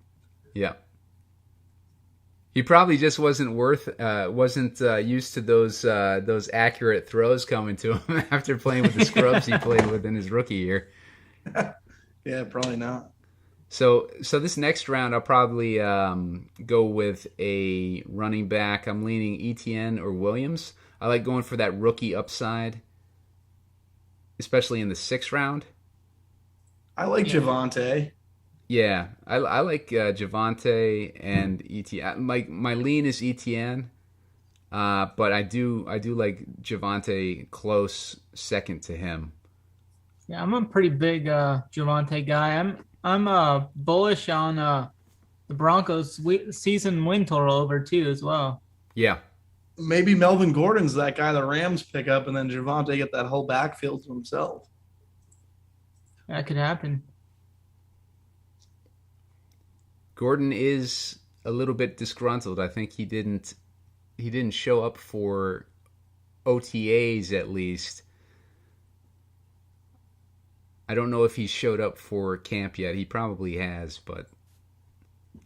Yeah. He probably just wasn't used to those accurate throws coming to him after playing with the scrubs he played with in his rookie year. Yeah, probably not. So this next round, I'll probably go with a running back. I'm leaning ETN or Williams. I like going for that rookie upside, especially in the 6th round. I like Javonte. Yeah, I like Javonte and ETN. My lean is ETN, but I do like Javonte close second to him. Yeah, I'm a pretty big Javonte guy. I'm bullish on the Broncos season win total over 2 as well. Yeah. Maybe Melvin Gordon's that guy the Rams pick up, and then Javonte get that whole backfield to himself. That could happen. Gordon is a little bit disgruntled. I think he didn't show up for OTAs at least. I don't know if he showed up for camp yet. He probably has, but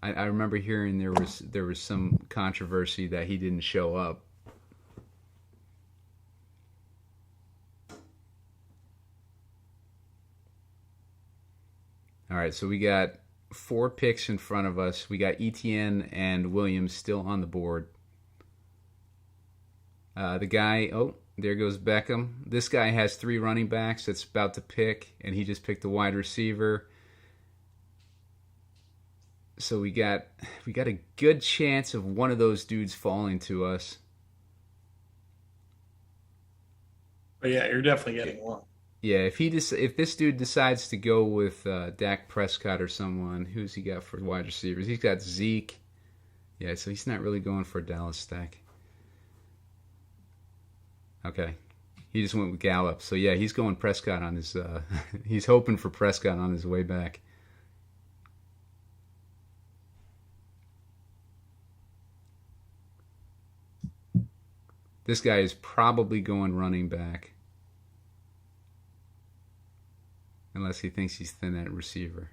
I remember hearing there was some controversy that he didn't show up. All right, so we got 4 picks in front of us. We got ETN and Williams still on the board. There goes Beckham. This guy has 3 running backs that's about to pick, and he just picked a wide receiver. So we got a good chance of one of those dudes falling to us. But yeah, you're definitely getting one. Yeah, if this dude decides to go with Dak Prescott or someone, who's he got for wide receivers? He's got Zeke. Yeah, so he's not really going for a Dallas stack. Okay, he just went with Gallup. So yeah, he's going Prescott on his. He's hoping for Prescott on his way back. This guy is probably going running back. Unless he thinks he's thin at receiver.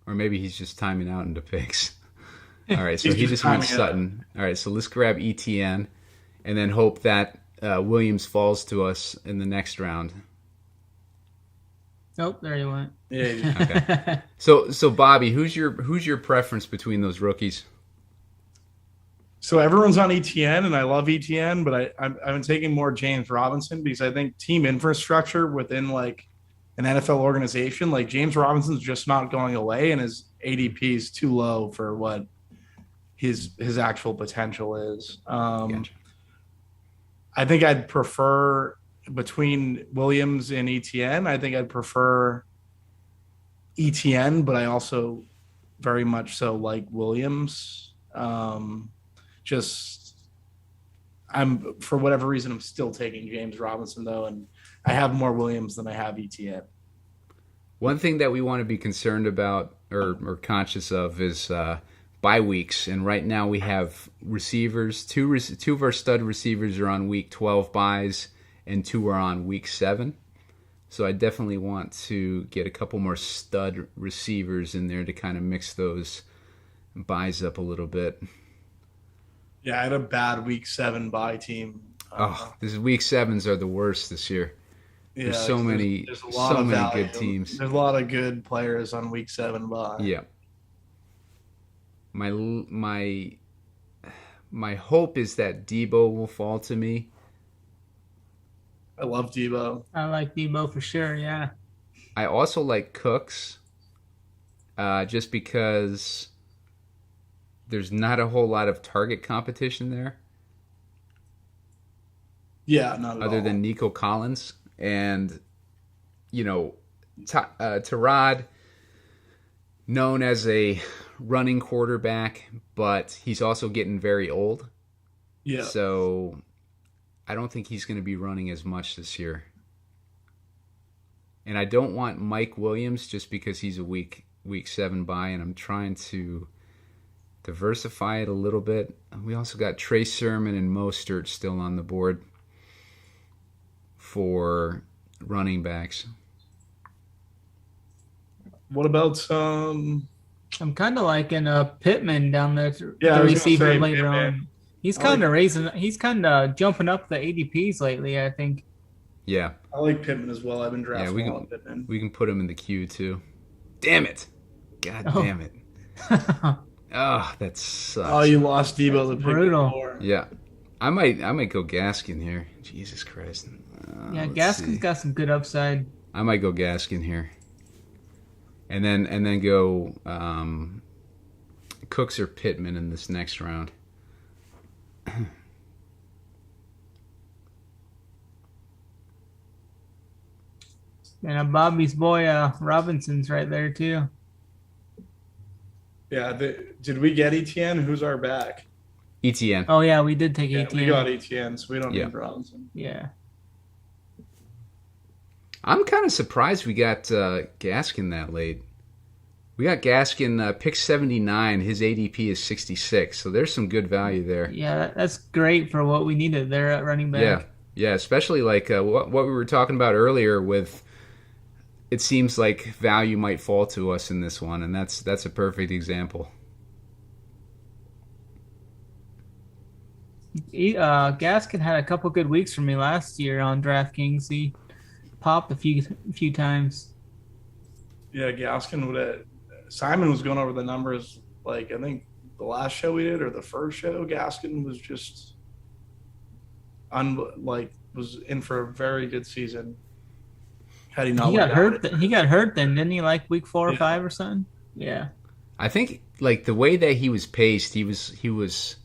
Or maybe he's just timing out into picks. All right, so He's he just just went timing it. Sutton. All right, so let's grab ETN and then hope that Williams falls to us in the next round. Nope, there you went. Yeah. Okay. So Bobby, who's your preference between those rookies? So everyone's on ETN, and I love ETN, but I've been taking more James Robinson because I think team infrastructure within like an NFL organization, like James Robinson's just not going away, and his ADP is too low for what his actual potential is. Gotcha. I think I'd prefer between Williams and ETN. I think I'd prefer ETN, but I also very much so like Williams. I'm for whatever reason I'm still taking James Robinson though, and I have more Williams than I have ETN. One thing that we want to be concerned about or conscious of is bye weeks, and right now we have receivers. Two of our stud receivers are on week 12 buys, and 2 are on week 7. So I definitely want to get a couple more stud receivers in there to kind of mix those buys up a little bit. Yeah, I had a bad week 7 bye team. This week 7s are the worst this year. There's so many good teams. There's a lot of good players on week 7 bye. Yeah. My hope is that Debo will fall to me. I love Debo. I like Debo for sure. Yeah. I also like Cooks, just because there's not a whole lot of target competition there. Yeah, not at all. Other than Nico Collins and, Tyrod, known as a running quarterback, but he's also getting very old. Yeah. So I don't think he's going to be running as much this year. And I don't want Mike Williams just because he's a week 7 bye, and I'm trying to diversify it a little bit. We also got Trey Sermon and Mostert still on the board for running backs. What about I'm kind of liking Pittman down there, Yeah, the I was gonna receiver say later Pittman. on. He's kind of he's kind of jumping up the ADPs lately, I think. Yeah. I like Pittman as well. I've been drafting Yeah, we a lot of Pittman. can put him in the queue too. Damn it. God damn it. Oh, that sucks. Oh, you lost Debo the pick brutal. before. Yeah. I might go Gaskin here. Jesus Christ. Yeah, Let's Gaskin's see. got some good upside. I might go Gaskin here. And then go Cooks or Pittman in this next round. And Bobby's boy Robinson's right there too. Yeah, did we get ETN? Who's our back? ETN. Oh yeah, we did take Yeah, 18. we got ETN, so we don't Yeah. need Robinson. Yeah. I'm kind of surprised we got Gaskin that late. We got Gaskin pick 79. His ADP is 66, so there's some good value there. Yeah, that's great for what we needed there at running back. Yeah, especially like what we were talking about earlier with. It seems like value might fall to us in this one, and that's a perfect example. Gaskin had a couple good weeks for me last year on DraftKings. He popped a few times. Yeah, Gaskin would have. Simon was going over the numbers. Like I think the last show we did or the first show, Gaskin was just was in for a very good season. Had he not He got went hurt. He got hurt then, didn't he? Like week 4 or 5 or something. Yeah. I think like the way that he was paced, he was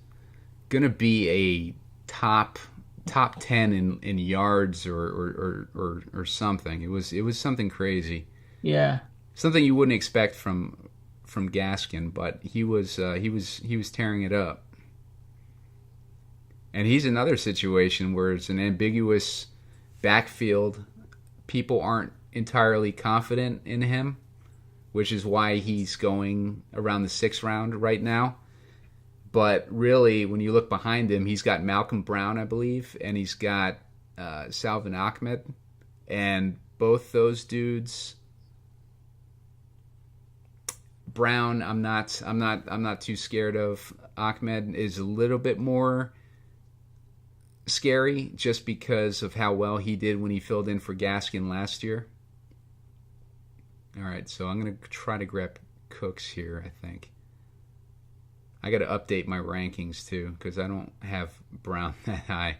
gonna be a top 10 in yards or something. It was something crazy. Yeah. Something you wouldn't expect from Gaskin, but he was tearing it up. And he's another situation where it's an ambiguous backfield. People aren't entirely confident in him, which is why he's going around the 6th round right now. But really, when you look behind him, he's got Malcolm Brown, I believe, and he's got Salvin Ahmed. And both those dudes Brown, I'm not too scared of. Ahmed is a little bit more scary just because of how well he did when he filled in for Gaskin last year. All right, so I'm going to try to grab Cooks here, I think. I got to update my rankings too because I don't have Brown that high.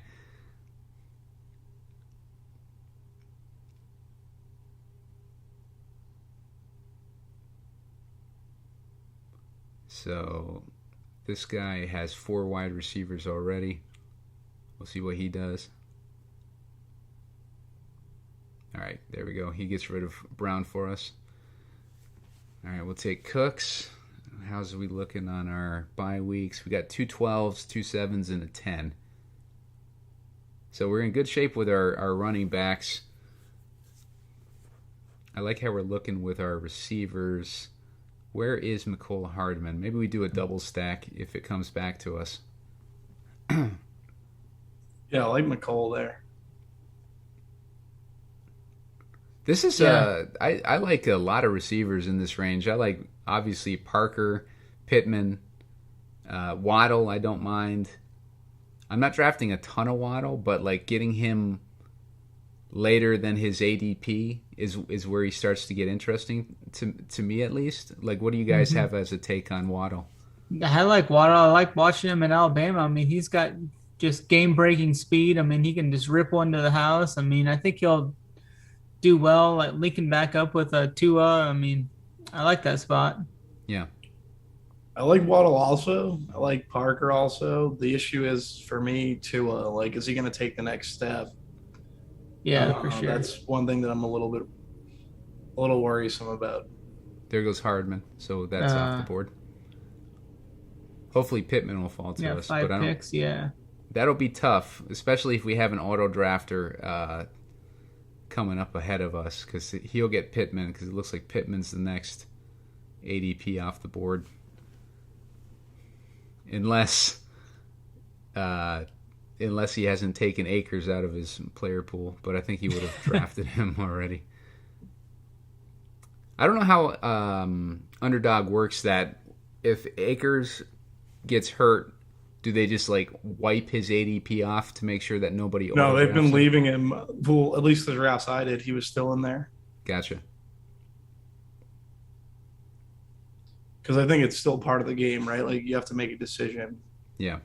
So this guy has 4 wide receivers already. We'll see what he does. All right, there we go. He gets rid of Brown for us. All right, we'll take Cooks. How's we looking on our bye weeks? We got 2 12s, 2 7s, and a 10. So we're in good shape with our running backs. I like how we're looking with our receivers. Where is Mecole Hardman? Maybe we do a double stack if it comes back to us. Yeah, I like Mecole there. This is I like a lot of receivers in this range. I like obviously Parker, Pittman, Waddle. I don't mind. I'm not drafting a ton of Waddle, but like getting him later than his ADP is where he starts to get interesting to me at least. Like, what do you guys have as a take on Waddle? I like Waddle. I like watching him in Alabama. I mean, he's got just game-breaking speed. I mean, he can just rip one to the house. I mean, I think he'll do well, like linking back up with a Tua. I mean, I like that spot. Yeah. I like Waddle also. I like Parker also. The issue is for me, Tua. Like, is he going to take the next step? Yeah, for sure. That's one thing that I'm a little worrisome about. There goes Hardman, so that's off the board. Hopefully Pittman will fall to us. 5 picks, yeah. That'll be tough, especially if we have an auto drafter coming up ahead of us, because he'll get Pittman, because it looks like Pittman's the next ADP off the board. Unless he hasn't taken Akers out of his player pool, but I think he would have drafted him already. I don't know how Underdog works that if Akers gets hurt, do they just like wipe his ADP off to make sure that nobody? No, they've been leaving him. Well, at least the drafts I did, he was still in there. Gotcha. Because I think it's still part of the game, right? Like you have to make a decision. Yeah.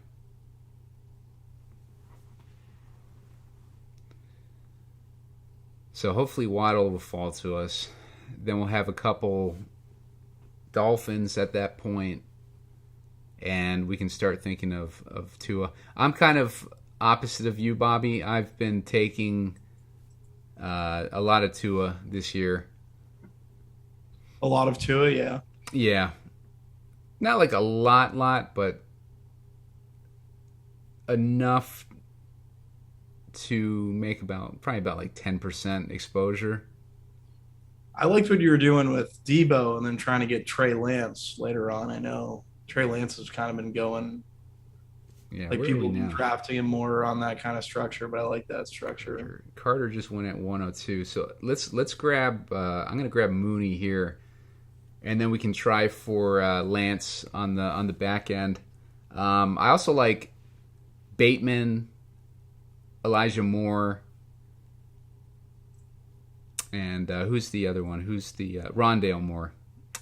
So hopefully Waddle will fall to us. Then we'll have a couple Dolphins at that point, and we can start thinking of Tua. I'm kind of opposite of you, Bobby. I've been taking a lot of Tua this year. A lot of Tua, yeah. Yeah. Not like a lot, but enough to make probably about like 10% exposure. I liked what you were doing with Debo and then trying to get Trey Lance later on. I know Trey Lance has kind of been going. Yeah, like people have been drafting him more on that kind of structure, but I like that structure. Carter just went at 102. So let's grab I'm going to grab Mooney here, and then we can try for Lance on the back end. I also like Bateman, Elijah Moore, and who's the other one? Who's the Rondale Moore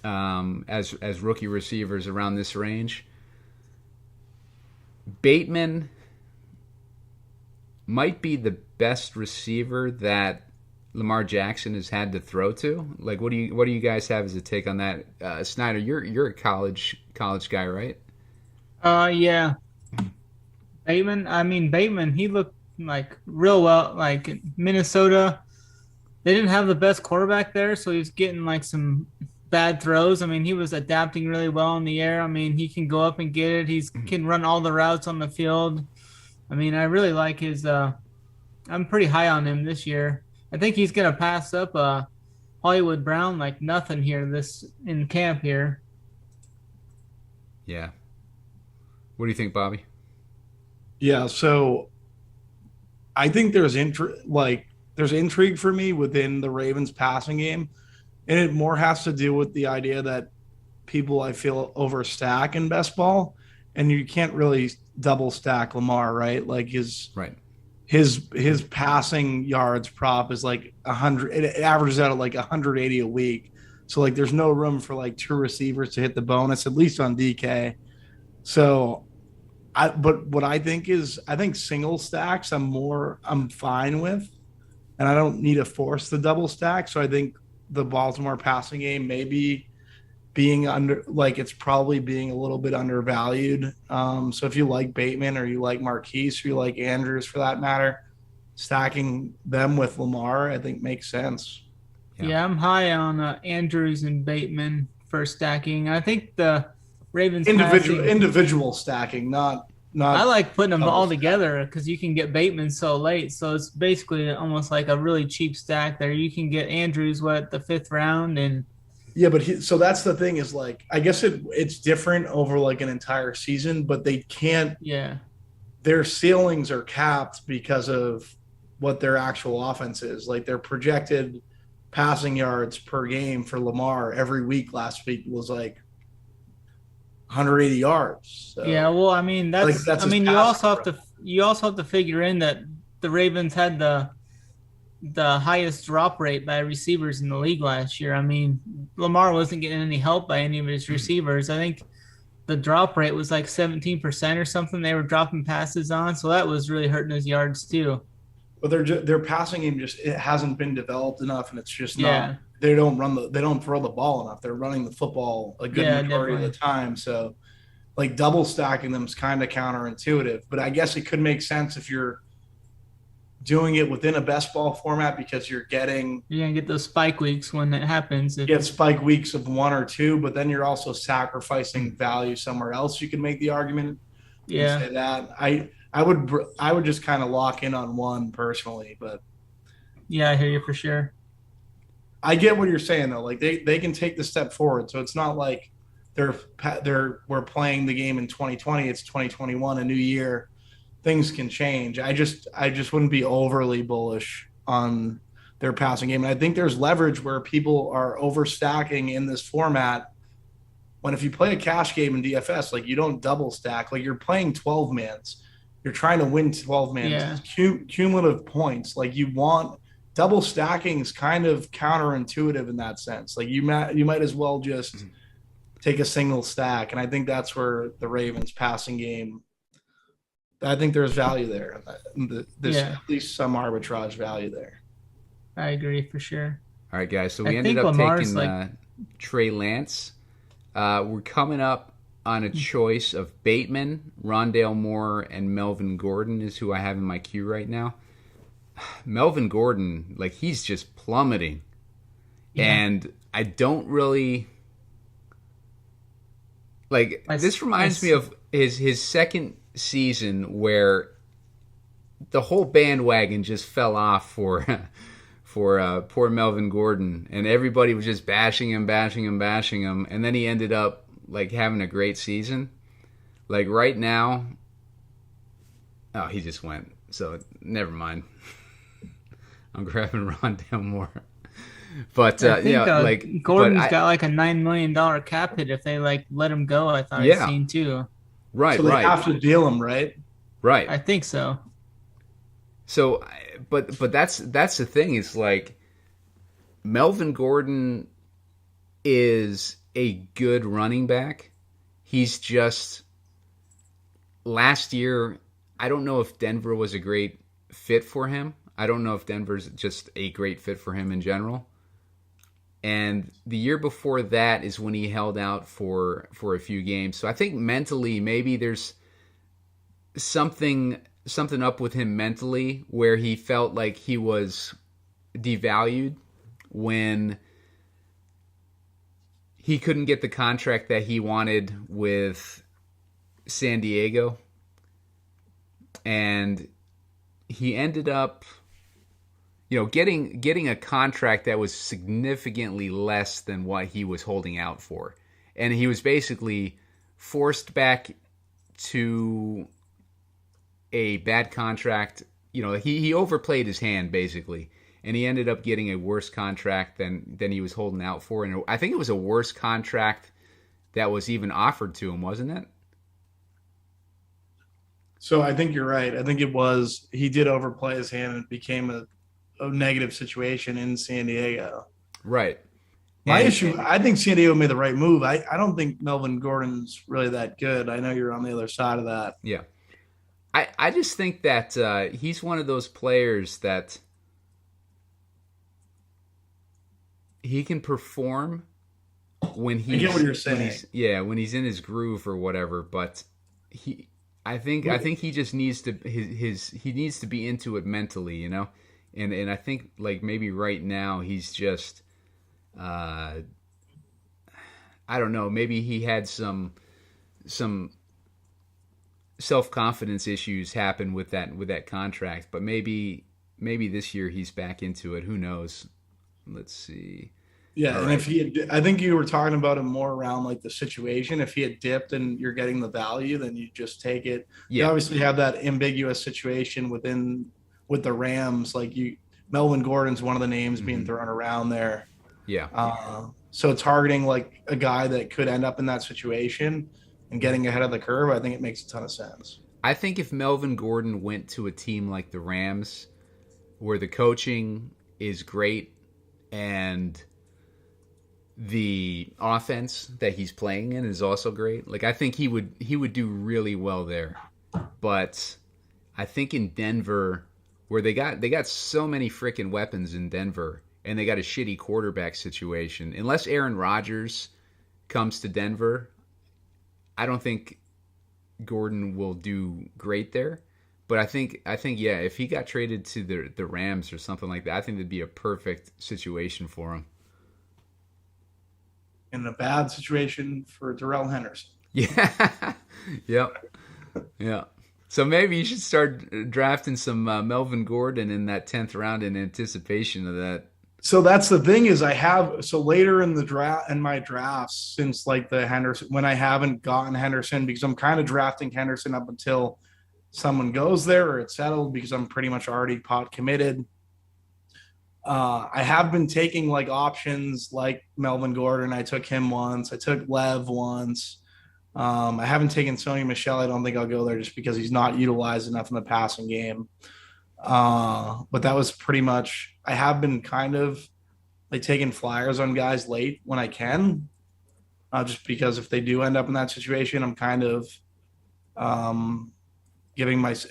as rookie receivers around this range. Bateman might be the best receiver that Lamar Jackson has had to throw to. Like, what do you guys have as a take on that? Snyder, you're a college guy, right? Yeah. Bateman, he looked like real well. Like Minnesota, they didn't have the best quarterback there, so he was getting like some bad throws. I mean, he was adapting really well in the air. I mean, he can go up and get it. He can run all the routes on the field. I mean, I really like his I'm pretty high on him this year. I think he's going to pass up Hollywood Brown like nothing here in camp here. Yeah. What do you think, Bobby? Yeah, so I think there's intrigue for me within the Ravens passing game. And it more has to do with the idea that people I feel overstack in best ball, and you can't really double stack Lamar, right? Like Right. his passing yards prop is like 100. It averages out at like 180 a week. So like there's no room for like two receivers to hit the bonus, at least on DK. So but what I think is I think single stacks I'm fine with, and I don't need to force the double stack. So I think the Baltimore passing game maybe being under, like, it's probably being a little bit undervalued. So if you like Bateman or you like Marquise or you like Andrews for that matter, stacking them with Lamar, I think makes sense. Yeah, I'm high on Andrews and Bateman for stacking. I think the Ravens individual stacking, not. I like putting them all together because you can get Bateman so late. So it's basically almost like a really cheap stack there. You can get Andrews the 5th round and. Yeah, but so that's the thing is like I guess it's different over like an entire season, but they can't. Yeah. Their ceilings are capped because of what their actual offense is. Like their projected passing yards per game for Lamar every week last week was like 180 yards. So, yeah, well, I mean that's I mean you also have to figure in that the Ravens had the highest drop rate by receivers in the league last year. I mean, Lamar wasn't getting any help by any of his receivers. I think the drop rate was like 17% or something they were dropping passes on, so that was really hurting his yards too. But their passing game it hasn't been developed enough, and it's just not. They don't throw the ball enough. They're running the football a good majority of the time. So, like double stacking them is kind of counterintuitive. But I guess it could make sense if you're doing it within a best ball format because you're gonna get those spike weeks when it happens. You get spike weeks of 1 or 2, but then you're also sacrificing value somewhere else. You can make the argument. Yeah, say that. I would just kind of lock in on one personally, but yeah, I hear you for sure. I get what you're saying though. Like they can take the step forward, so it's not like we're playing the game in 2020. It's 2021, a new year. Things can change. I just wouldn't be overly bullish on their passing game. And I think there's leverage where people are overstacking in this format. When if you play a cash game in DFS, like you don't double stack, like you're playing 12 mans. You're trying to win 12 mans, cumulative points. Like you want double stacking is kind of counterintuitive in that sense. Like you might as well just take a single stack. And I think that's where the Ravens passing game, I think there's value there. At least some arbitrage value there. I agree for sure. All right, guys. So we ended up taking Trey Lance. We're coming up on a choice of Bateman, Rondale Moore, and Melvin Gordon is who I have in my queue right now. Melvin Gordon, like he's just plummeting. Yeah. And I don't really like this reminds me of his second season where the whole bandwagon just fell off for poor Melvin Gordon, and everybody was just bashing him, and then he ended up like having a great season. Like right now, he just went. So never mind. I'm grabbing Rondale Moore. But I think, Gordon's got like a $9 million cap hit if they like let him go. I thought I'd seen too. Right, so they have to deal him, right? Right. I think so. So, but that's the thing. Is like Melvin Gordon is a good running back. He's just last year. I don't know if Denver was a great fit for him. I don't know if Denver's just a great fit for him in general. And the year before that is when he held out for a few games. So I think mentally, maybe there's something up with him mentally where he felt like he was devalued when he couldn't get the contract that he wanted with San Diego. And he ended up getting a contract that was significantly less than what he was holding out for. And he was basically forced back to a bad contract. He overplayed his hand, basically. And he ended up getting a worse contract than he was holding out for. And I think it was a worse contract that was even offered to him, wasn't it? So I think you're right. I think he did overplay his hand and it became a negative situation in San Diego. Right. My issue, I think San Diego made the right move. I don't think Melvin Gordon's really that good. I know you're on the other side of that. Yeah. I just think that he's one of those players that he can perform when he's... I get what you're saying. When he's in his groove or whatever, but I think he just needs to he needs to be into it mentally, you know? And I think like maybe right now he's just I don't know, maybe he had some self-confidence issues happen with that contract, but maybe this year he's back into it. Who knows? Let's see. Yeah, all and right. If he had, I think you were talking about him more around like the situation. If he had dipped and you're getting the value, then you just take it. Yeah. You obviously have that ambiguous situation with the Rams. Like Melvin Gordon's one of the names being thrown around there. Yeah. So targeting like a guy that could end up in that situation and getting ahead of the curve, I think it makes a ton of sense. I think if Melvin Gordon went to a team like the Rams, where the coaching is great and the offense that he's playing in is also great, like I think he would do really well there. But I think in Denver, where they got so many freaking weapons in Denver, and they got a shitty quarterback situation, unless Aaron Rodgers comes to Denver, I don't think Gordon will do great there. But I think yeah, if he got traded to the Rams or something like that, I think that'd be a perfect situation for him. In a bad situation for Darrell Henderson. Yeah. Yep. Yeah. So maybe you should start drafting some Melvin Gordon in that 10th round in anticipation of that. So that's the thing is later in the draft, in my drafts, since like the Henderson, when I haven't gotten Henderson, because I'm kind of drafting Henderson up until someone goes there or it's settled, because I'm pretty much already pot committed. I have been taking like options like Melvin Gordon. I took him once. I took Lev once. I haven't taken Sony Michel. I don't think I'll go there just because he's not utilized enough in the passing game. But that was pretty much, I have been kind of like taking flyers on guys late when I can, just because if they do end up in that situation, I'm kind of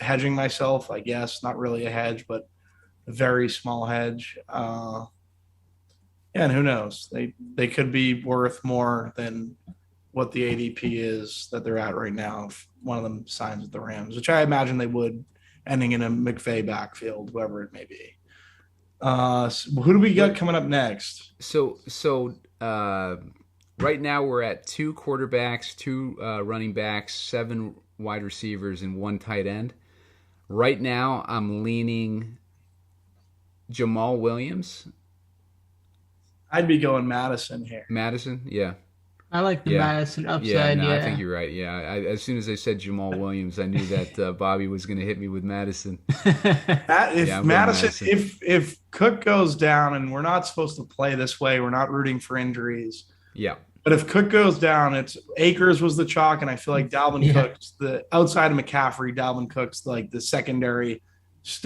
hedging myself, I guess. Not really a hedge, but a very small hedge. And who knows? They could be worth more than what the ADP is that they're at right now if one of them signs with the Rams, which I imagine they would, ending in a McVay backfield, whoever it may be. So who do we got coming up next? So right now we're at 2 quarterbacks, 2 running backs, 7 wide receivers, and 1 tight end. Right now I'm leaning Jamal Williams. I'd be going Madison here. Madison, yeah. I like the Madison upside. I think you're right. Yeah, as soon as I said Jamal Williams, I knew that Bobby was going to hit me with Madison. If Cook goes down, and we're not supposed to play this way, we're not rooting for injuries. Yeah. But if Cook goes down, it's Akers was the chalk, and I feel like Dalvin Cook's the outside of McCaffrey. Dalvin Cook's like the secondary.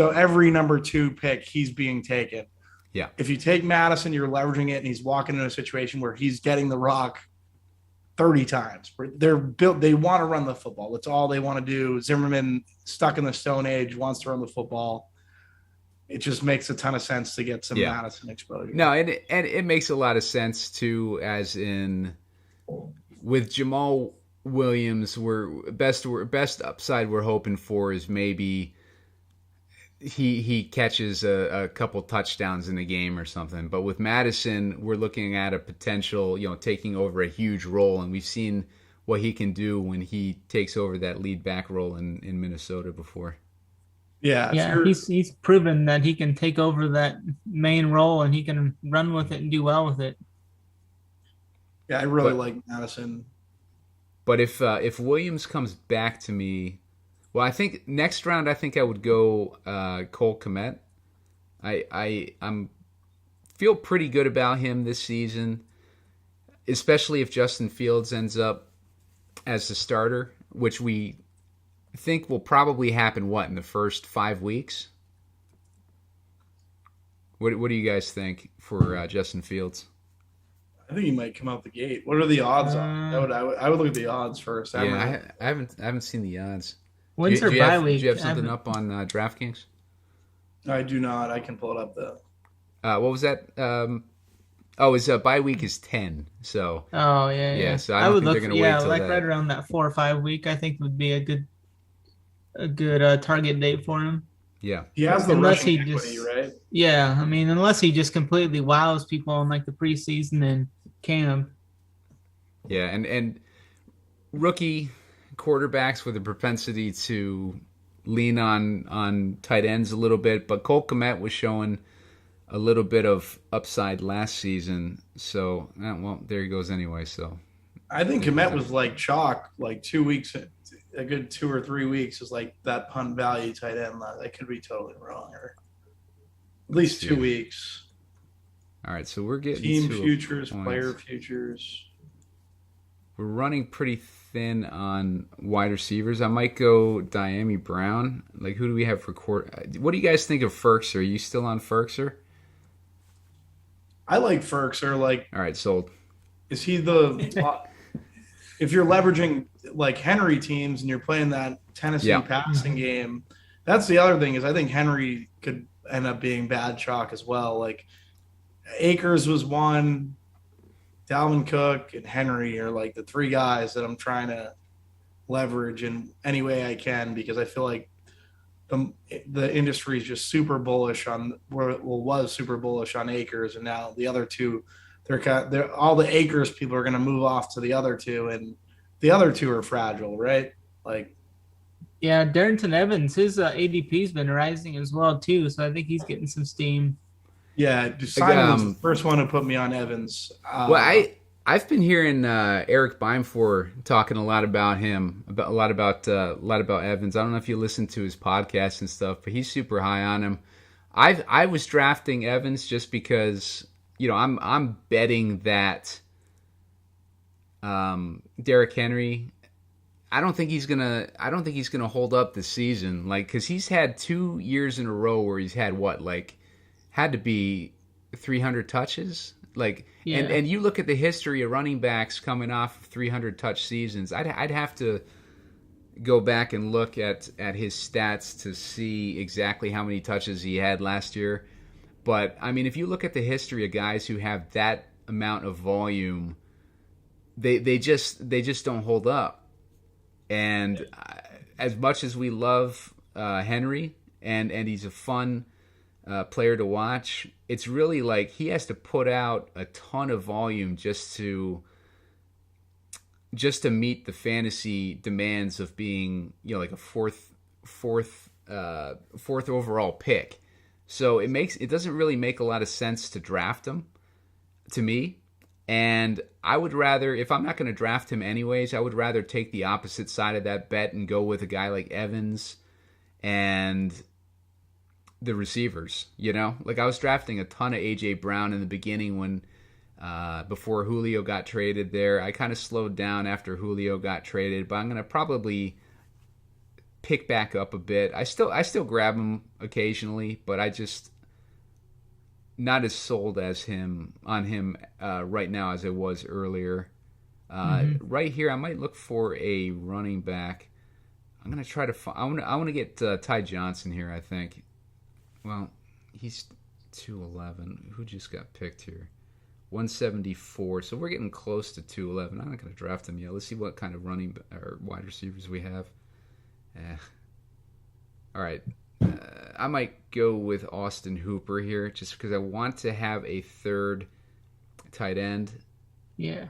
Every number 2 pick, he's being taken. Yeah. If you take Madison, you're leveraging it, and he's walking into a situation where he's getting the rock 30 times. They're built. They want to run the football. That's all they want to do. Zimmerman, stuck in the Stone Age, wants to run the football. It just makes a ton of sense to get some Madison exposure. No, and it makes a lot of sense too. As in, with Jamal Williams, best upside we're hoping for is maybe he catches a couple touchdowns in the game or something. But with Madison, we're looking at a potential, taking over a huge role, and we've seen what he can do when he takes over that lead back role in Minnesota before. Yeah, he's proven that he can take over that main role and he can run with it and do well with it. Yeah, I really like Madison. But if Williams comes back to me, well, I think next round I would go Cole Kmet. I'm feel pretty good about him this season. especially if Justin Fields ends up as the starter, which we think will probably happen, in the first 5 weeks? What do you guys think for Justin Fields? I think he might come out the gate. What are the odds on? I would look at the odds first. I haven't seen the odds. When's their bye week? Do you have something up on DraftKings? I do not. I can pull it up though. What was that? His bye week is 10. So. Oh yeah. So I would think they're going to wait till like right around that 4 or 5 week. I think would be a good target date for him. Yeah, he has the rushing equity, right? Yeah, I mean, unless he just completely wows people in like the preseason and camp. Yeah, and rookie quarterbacks with a propensity to lean on tight ends a little bit, but Cole Kmet was showing a little bit of upside last season, so there he goes anyway. So I think Kmet was like chalk, like 2 weeks. A good 2 or 3 weeks is like that punt value tight end. I could be totally wrong, or at least 2 weeks. All right, so we're getting team futures, player futures. We're running pretty thin on wide receivers. I might go Diami Brown. Like, who do we have for quarter? What do you guys think of Ferkser? Are you still on Ferkser? I like Ferkser. Like, all right, sold. Is he the? If you're leveraging like Henry teams and you're playing that Tennessee passing game, that's the other thing is I think Henry could end up being bad chalk as well. Like Akers was one, Dalvin Cook and Henry are like the 3 guys that I'm trying to leverage in any way I can, because I feel like the industry is just super bullish on was super bullish on Akers, and now the other 2. They're all the Akers people are going to move off to the other 2, and the other 2 are fragile, right? Like, yeah, Darrington Evans, his ADP's been rising as well too, so I think he's getting some steam. Yeah, Simon was the first one who put me on Evans. I've been hearing Eric Beimfor talking a lot about him, a lot about Evans. I don't know if you listen to his podcast and stuff, but he's super high on him. I was drafting Evans just because. I'm betting that Derrick Henry. I don't think he's gonna hold up this season. Like, because he's had 2 years in a row where he's had had to be 300 touches. Like, yeah. and you look at the history of running backs coming off 300 touch seasons. I'd have to go back and look at his stats to see exactly how many touches he had last year. But, I mean, if you look at the history of guys who have that amount of volume, they just don't hold up. And as much as we love Henry, and he's a fun player to watch, it's really like he has to put out a ton of volume just to meet the fantasy demands of being, like a fourth overall pick. So it doesn't really make a lot of sense to draft him, to me. And I would rather, if I'm not going to draft him anyways, I would rather take the opposite side of that bet and go with a guy like Evans and the receivers. Like I was drafting a ton of A.J. Brown in the beginning when before Julio got traded there. I kind of slowed down after Julio got traded, but I'm going to probably pick back up a bit. I still grab him occasionally, but I just not as sold as him right now as I was earlier. Right here, I might look for a running back. I'm gonna try to. I want to get Ty Johnson here. I think. Well, he's 211. Who just got picked here? 174. So we're getting close to 211. I'm not gonna draft him yet. Let's see what kind of running or wide receivers we have. All right. I might go with Austin Hooper here just because I want to have a third tight end. Yeah.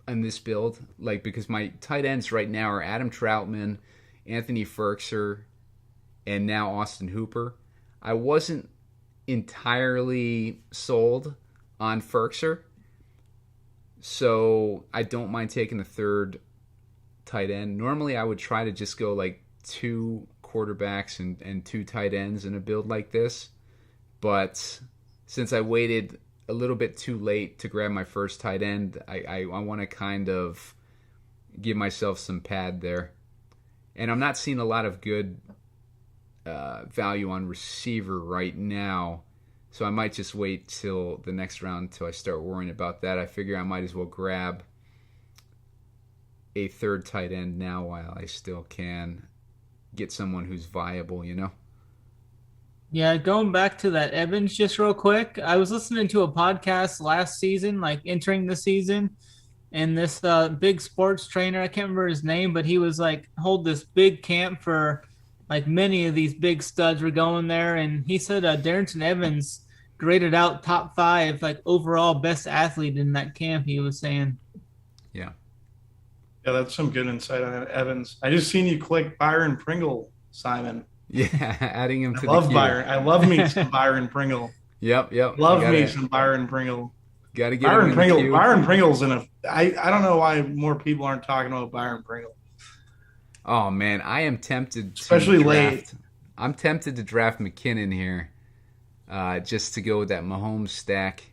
In this build. Because my tight ends right now are Adam Troutman, Anthony Ferkser, and now Austin Hooper. I wasn't entirely sold on Ferkser, so I don't mind taking a third tight end. Normally I would try to just go 2 quarterbacks and 2 tight ends in a build like this, but since I waited a little bit too late to grab my first tight end. I want to kind of give myself some pad there. And I'm not seeing a lot of good value on receiver right now. So I might just wait till the next round until I start worrying about that. I figure I might as well grab a third tight end now while I still can get someone who's viable, you know? Yeah, going back to that Evans just real quick. I was listening to a podcast last season, like entering the season, and this big sports trainer, I can't remember his name, but he was like, hold this big camp for like many of these big studs were going there. And he said Darrington Evans graded out top 5, like overall best athlete in that camp, he was saying. Yeah. Yeah, that's some good insight on Evans. I just seen you click Byron Pringle, Simon. Yeah, adding him to the love queue. Byron. I love me some Byron Pringle. Yep. Love me some Byron Pringle. Got to get Byron him in Pringle. the queue. Byron Pringle's in a. I don't know why more people aren't talking about Byron Pringle. Oh man, I am tempted, especially late. I'm tempted to draft McKinnon here, just to go with that Mahomes stack.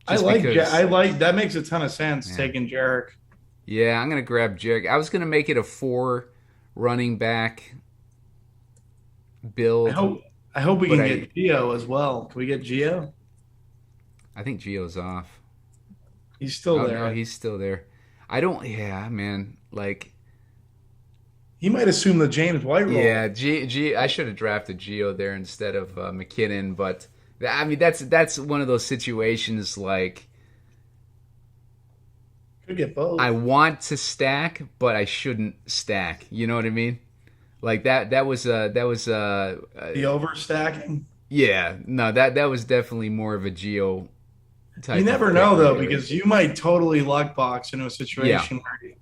I like that. Makes a ton of sense. Taking Jarek. Yeah, I'm gonna grab Jarek. I was gonna make it a 4 running back build. I hope we can get Gio as well. Can we get Gio? I think Gio's off. He's still there. No, he's still there. I don't. Yeah, man. Like he might assume the James White role. Yeah, I should have drafted Gio there instead of McKinnon, but I mean that's one of those situations like. Could get both. I want to stack, but I shouldn't stack. You know what I mean? Like that was the overstacking. Yeah, no, that was definitely more of a Geo type. You never know though, because you might totally luck box into a situation where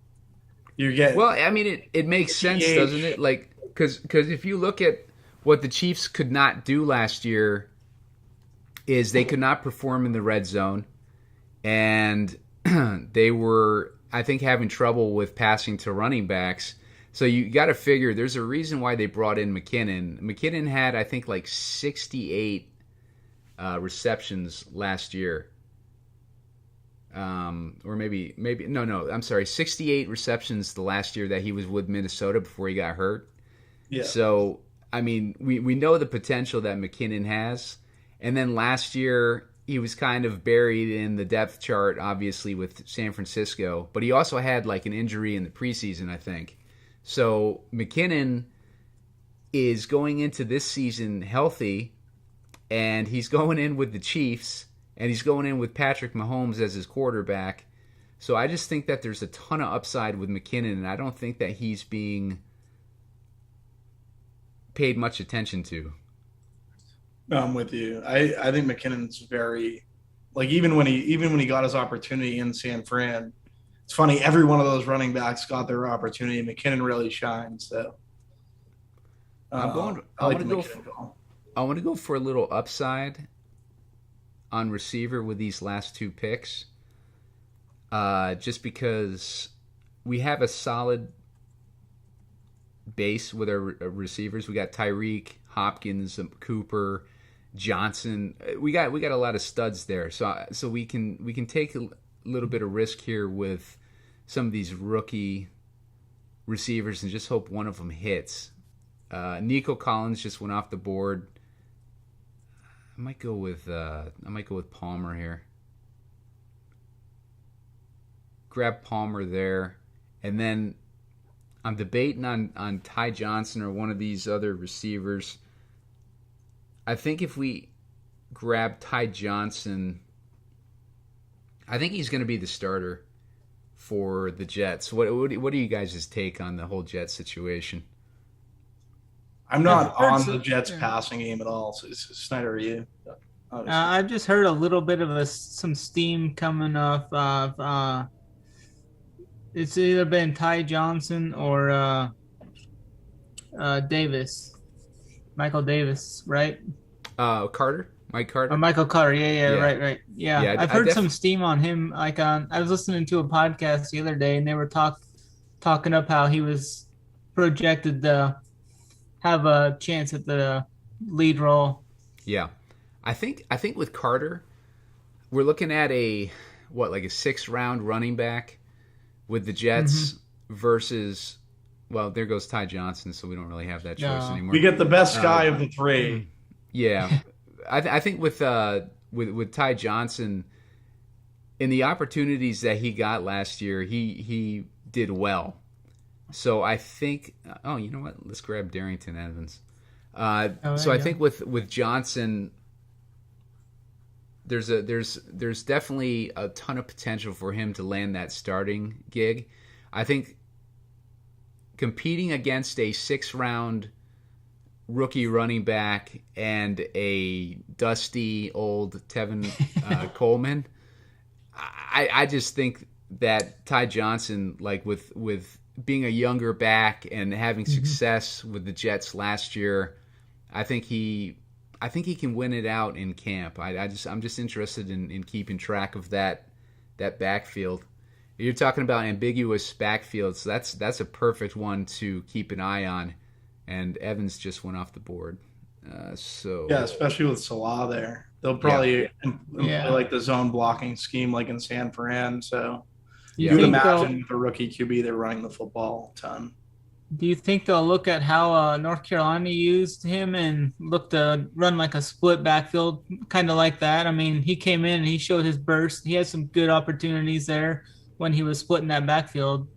you get. Well, I mean, it makes sense, doesn't it? Like, because if you look at what the Chiefs could not do last year, is they could not perform in the red zone, and they were, I think, having trouble with passing to running backs. So you got to figure there's a reason why they brought in McKinnon. McKinnon had, I think, like 68 receptions last year. Or maybe no, I'm sorry, 68 receptions the last year that he was with Minnesota before he got hurt. Yeah. So, I mean, we know the potential that McKinnon has. And then last year, he was kind of buried in the depth chart, obviously, with San Francisco. But he also had like an injury in the preseason, I think. So McKinnon is going into this season healthy, and he's going in with the Chiefs, and he's going in with Patrick Mahomes as his quarterback. So I just think that there's a ton of upside with McKinnon, and I don't think that he's being paid much attention to. No, I'm with you. I think McKinnon's very, like, even when he got his opportunity in San Fran, it's funny, every one of those running backs got their opportunity. McKinnon really shines. So I want to go for a little upside on receiver with these last 2 picks, just because we have a solid base with our receivers. We got Tyreek, Hopkins, Cooper, Johnson. We got a lot of studs there. So we can take a little bit of risk here with some of these rookie receivers and just hope one of them hits. Nico Collins just went off the board. I might go with Palmer here. Grab Palmer there, and then I'm debating on Ty Johnson or one of these other receivers. I think if we grab Ty Johnson, I think he's going to be the starter for the Jets. What are you guys' take on the whole Jets situation? I'm not on the Jets passing game at all. So Snyder, are you? I've just heard a little bit of some steam coming off of. It's either been Ty Johnson or Davis, Michael Davis, right? Mike Carter. Or Michael Carter, yeah. Right. Yeah, I've heard some steam on him. Like I was listening to a podcast the other day, and they were talking up how he was projected to have a chance at the lead role. Yeah, I think with Carter, we're looking at a 6th-round running back with the Jets versus, well, there goes Ty Johnson, so we don't really have that choice anymore. We get the best guy of the three. Yeah, I think with Ty Johnson, in the opportunities that he got last year, he did well. So I think, you know what? Let's grab Darrington Evans. So I think with Johnson, there's definitely a ton of potential for him to land that starting gig. I think competing against a 6th-round rookie running back and a dusty old Tevin Coleman, I just think that Ty Johnson, like with being a younger back and having success with the Jets last year, I think he can win it out in camp. I'm just interested in keeping track of that backfield. You're talking about ambiguous backfields. So that's a perfect one to keep an eye on. And Evans just went off the board. Especially with Salah there, they'll probably employ like the zone blocking scheme like in San Fran. So you would imagine with a rookie QB they're running the football a ton. Do you think they'll look at how North Carolina used him and look to run like a split backfield, kind of like that? I mean, he came in and he showed his burst. He had some good opportunities there when he was splitting that backfield.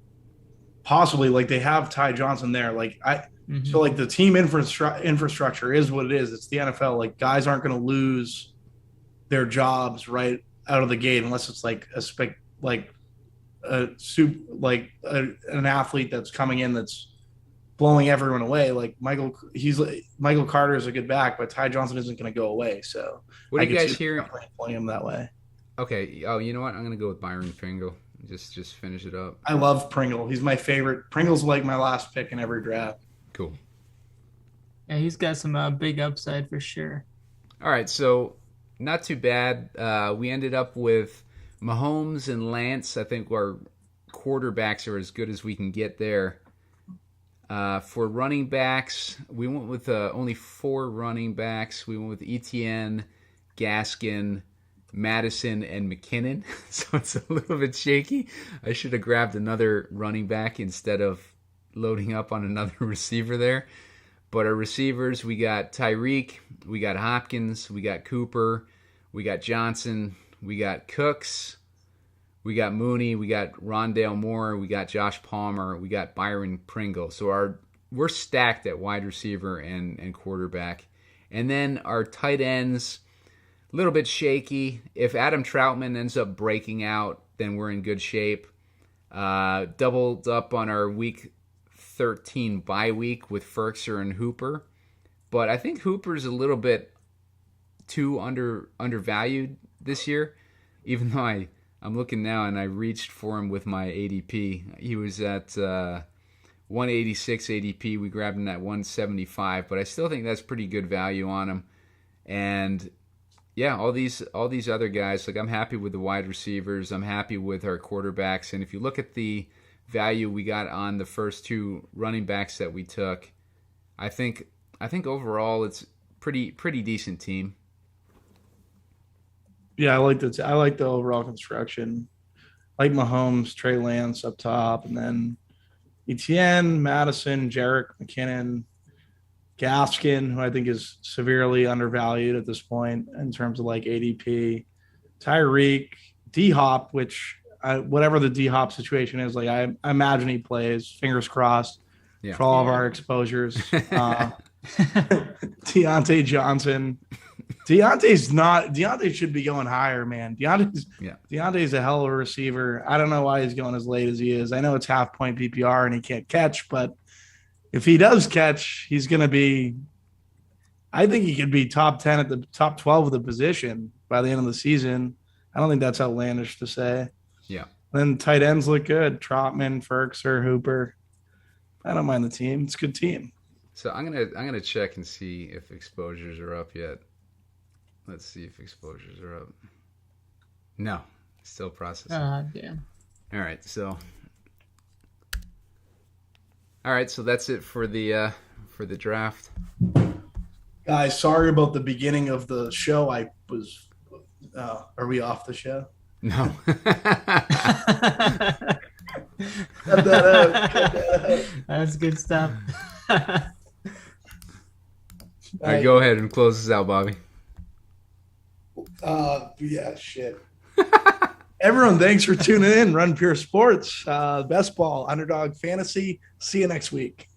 Possibly, like they have Ty Johnson there. So like the team infrastructure is what it is. It's the NFL. Like guys aren't going to lose their jobs right out of the gate unless it's like an athlete that's coming in that's blowing everyone away. Like Michael Carter is a good back, but Ty Johnson isn't going to go away. So what do you guys hear? Playing him that way. Okay. Oh, you know what? I'm going to go with Byron Pringle. Just finish it up. I love Pringle. He's my favorite. Pringle's like my last pick in every draft. Cool. Yeah, he's got some big upside for sure. All right, so not too bad. We ended up with Mahomes and Lance. I think our quarterbacks are as good as we can get there. For running backs, we went with only 4 running backs. We went with Etienne, Gaskin, Madison, and McKinnon. So it's a little bit shaky. I should have grabbed another running back instead of loading up on another receiver there. But our receivers, we got Tyreek, we got Hopkins, we got Cooper, we got Johnson, we got Cooks, we got Mooney, we got Rondale Moore, we got Josh Palmer, we got Byron Pringle. So we're stacked at wide receiver and quarterback. And then our tight ends, a little bit shaky. If Adam Troutman ends up breaking out, then we're in good shape. Doubled up on our week 13 bye week with Ferkser and Hooper. But I think Hooper's a little bit too undervalued this year, even though I'm looking now and I reached for him with my ADP. He was at 186 ADP. We grabbed him at 175, but I still think that's pretty good value on him. And yeah, all these other guys, like I'm happy with the wide receivers. I'm happy with our quarterbacks. And if you look at the value we got on the first 2 running backs that we took, I think overall it's pretty decent team. Yeah, I like the overall construction. Like Mahomes, Trey Lance up top, and then Etienne, Madison, Jarek McKinnon, Gaskin, who I think is severely undervalued at this point in terms of like ADP, Tyreek, D-Hop, which whatever the D-Hop situation is, like I imagine he plays, fingers crossed for all of our exposures. Deontay Johnson. Deontay should be going higher, man. Deontay's a hell of a receiver. I don't know why he's going as late as he is. I know it's half point PPR and he can't catch, but if he does catch, he's going to be, I think he could be top 10 at the top 12 of the position by the end of the season. I don't think that's outlandish to say. Yeah. Then tight ends look good. Trotman, Ferkser, Hooper. I don't mind the team. It's a good team. So I'm gonna check and see if exposures are up yet. Let's see if exposures are up. No, still processing. Damn. All right, so that's it for the draft. Guys, sorry about the beginning of the show. I was. Are we off the show? No. Cut that out. Cut that out. That's good stuff. All right, go ahead and close this out, Bobby. Yeah, shit. Everyone, thanks for tuning in. Run Pure Sports, Best Ball, Underdog Fantasy. See you next week.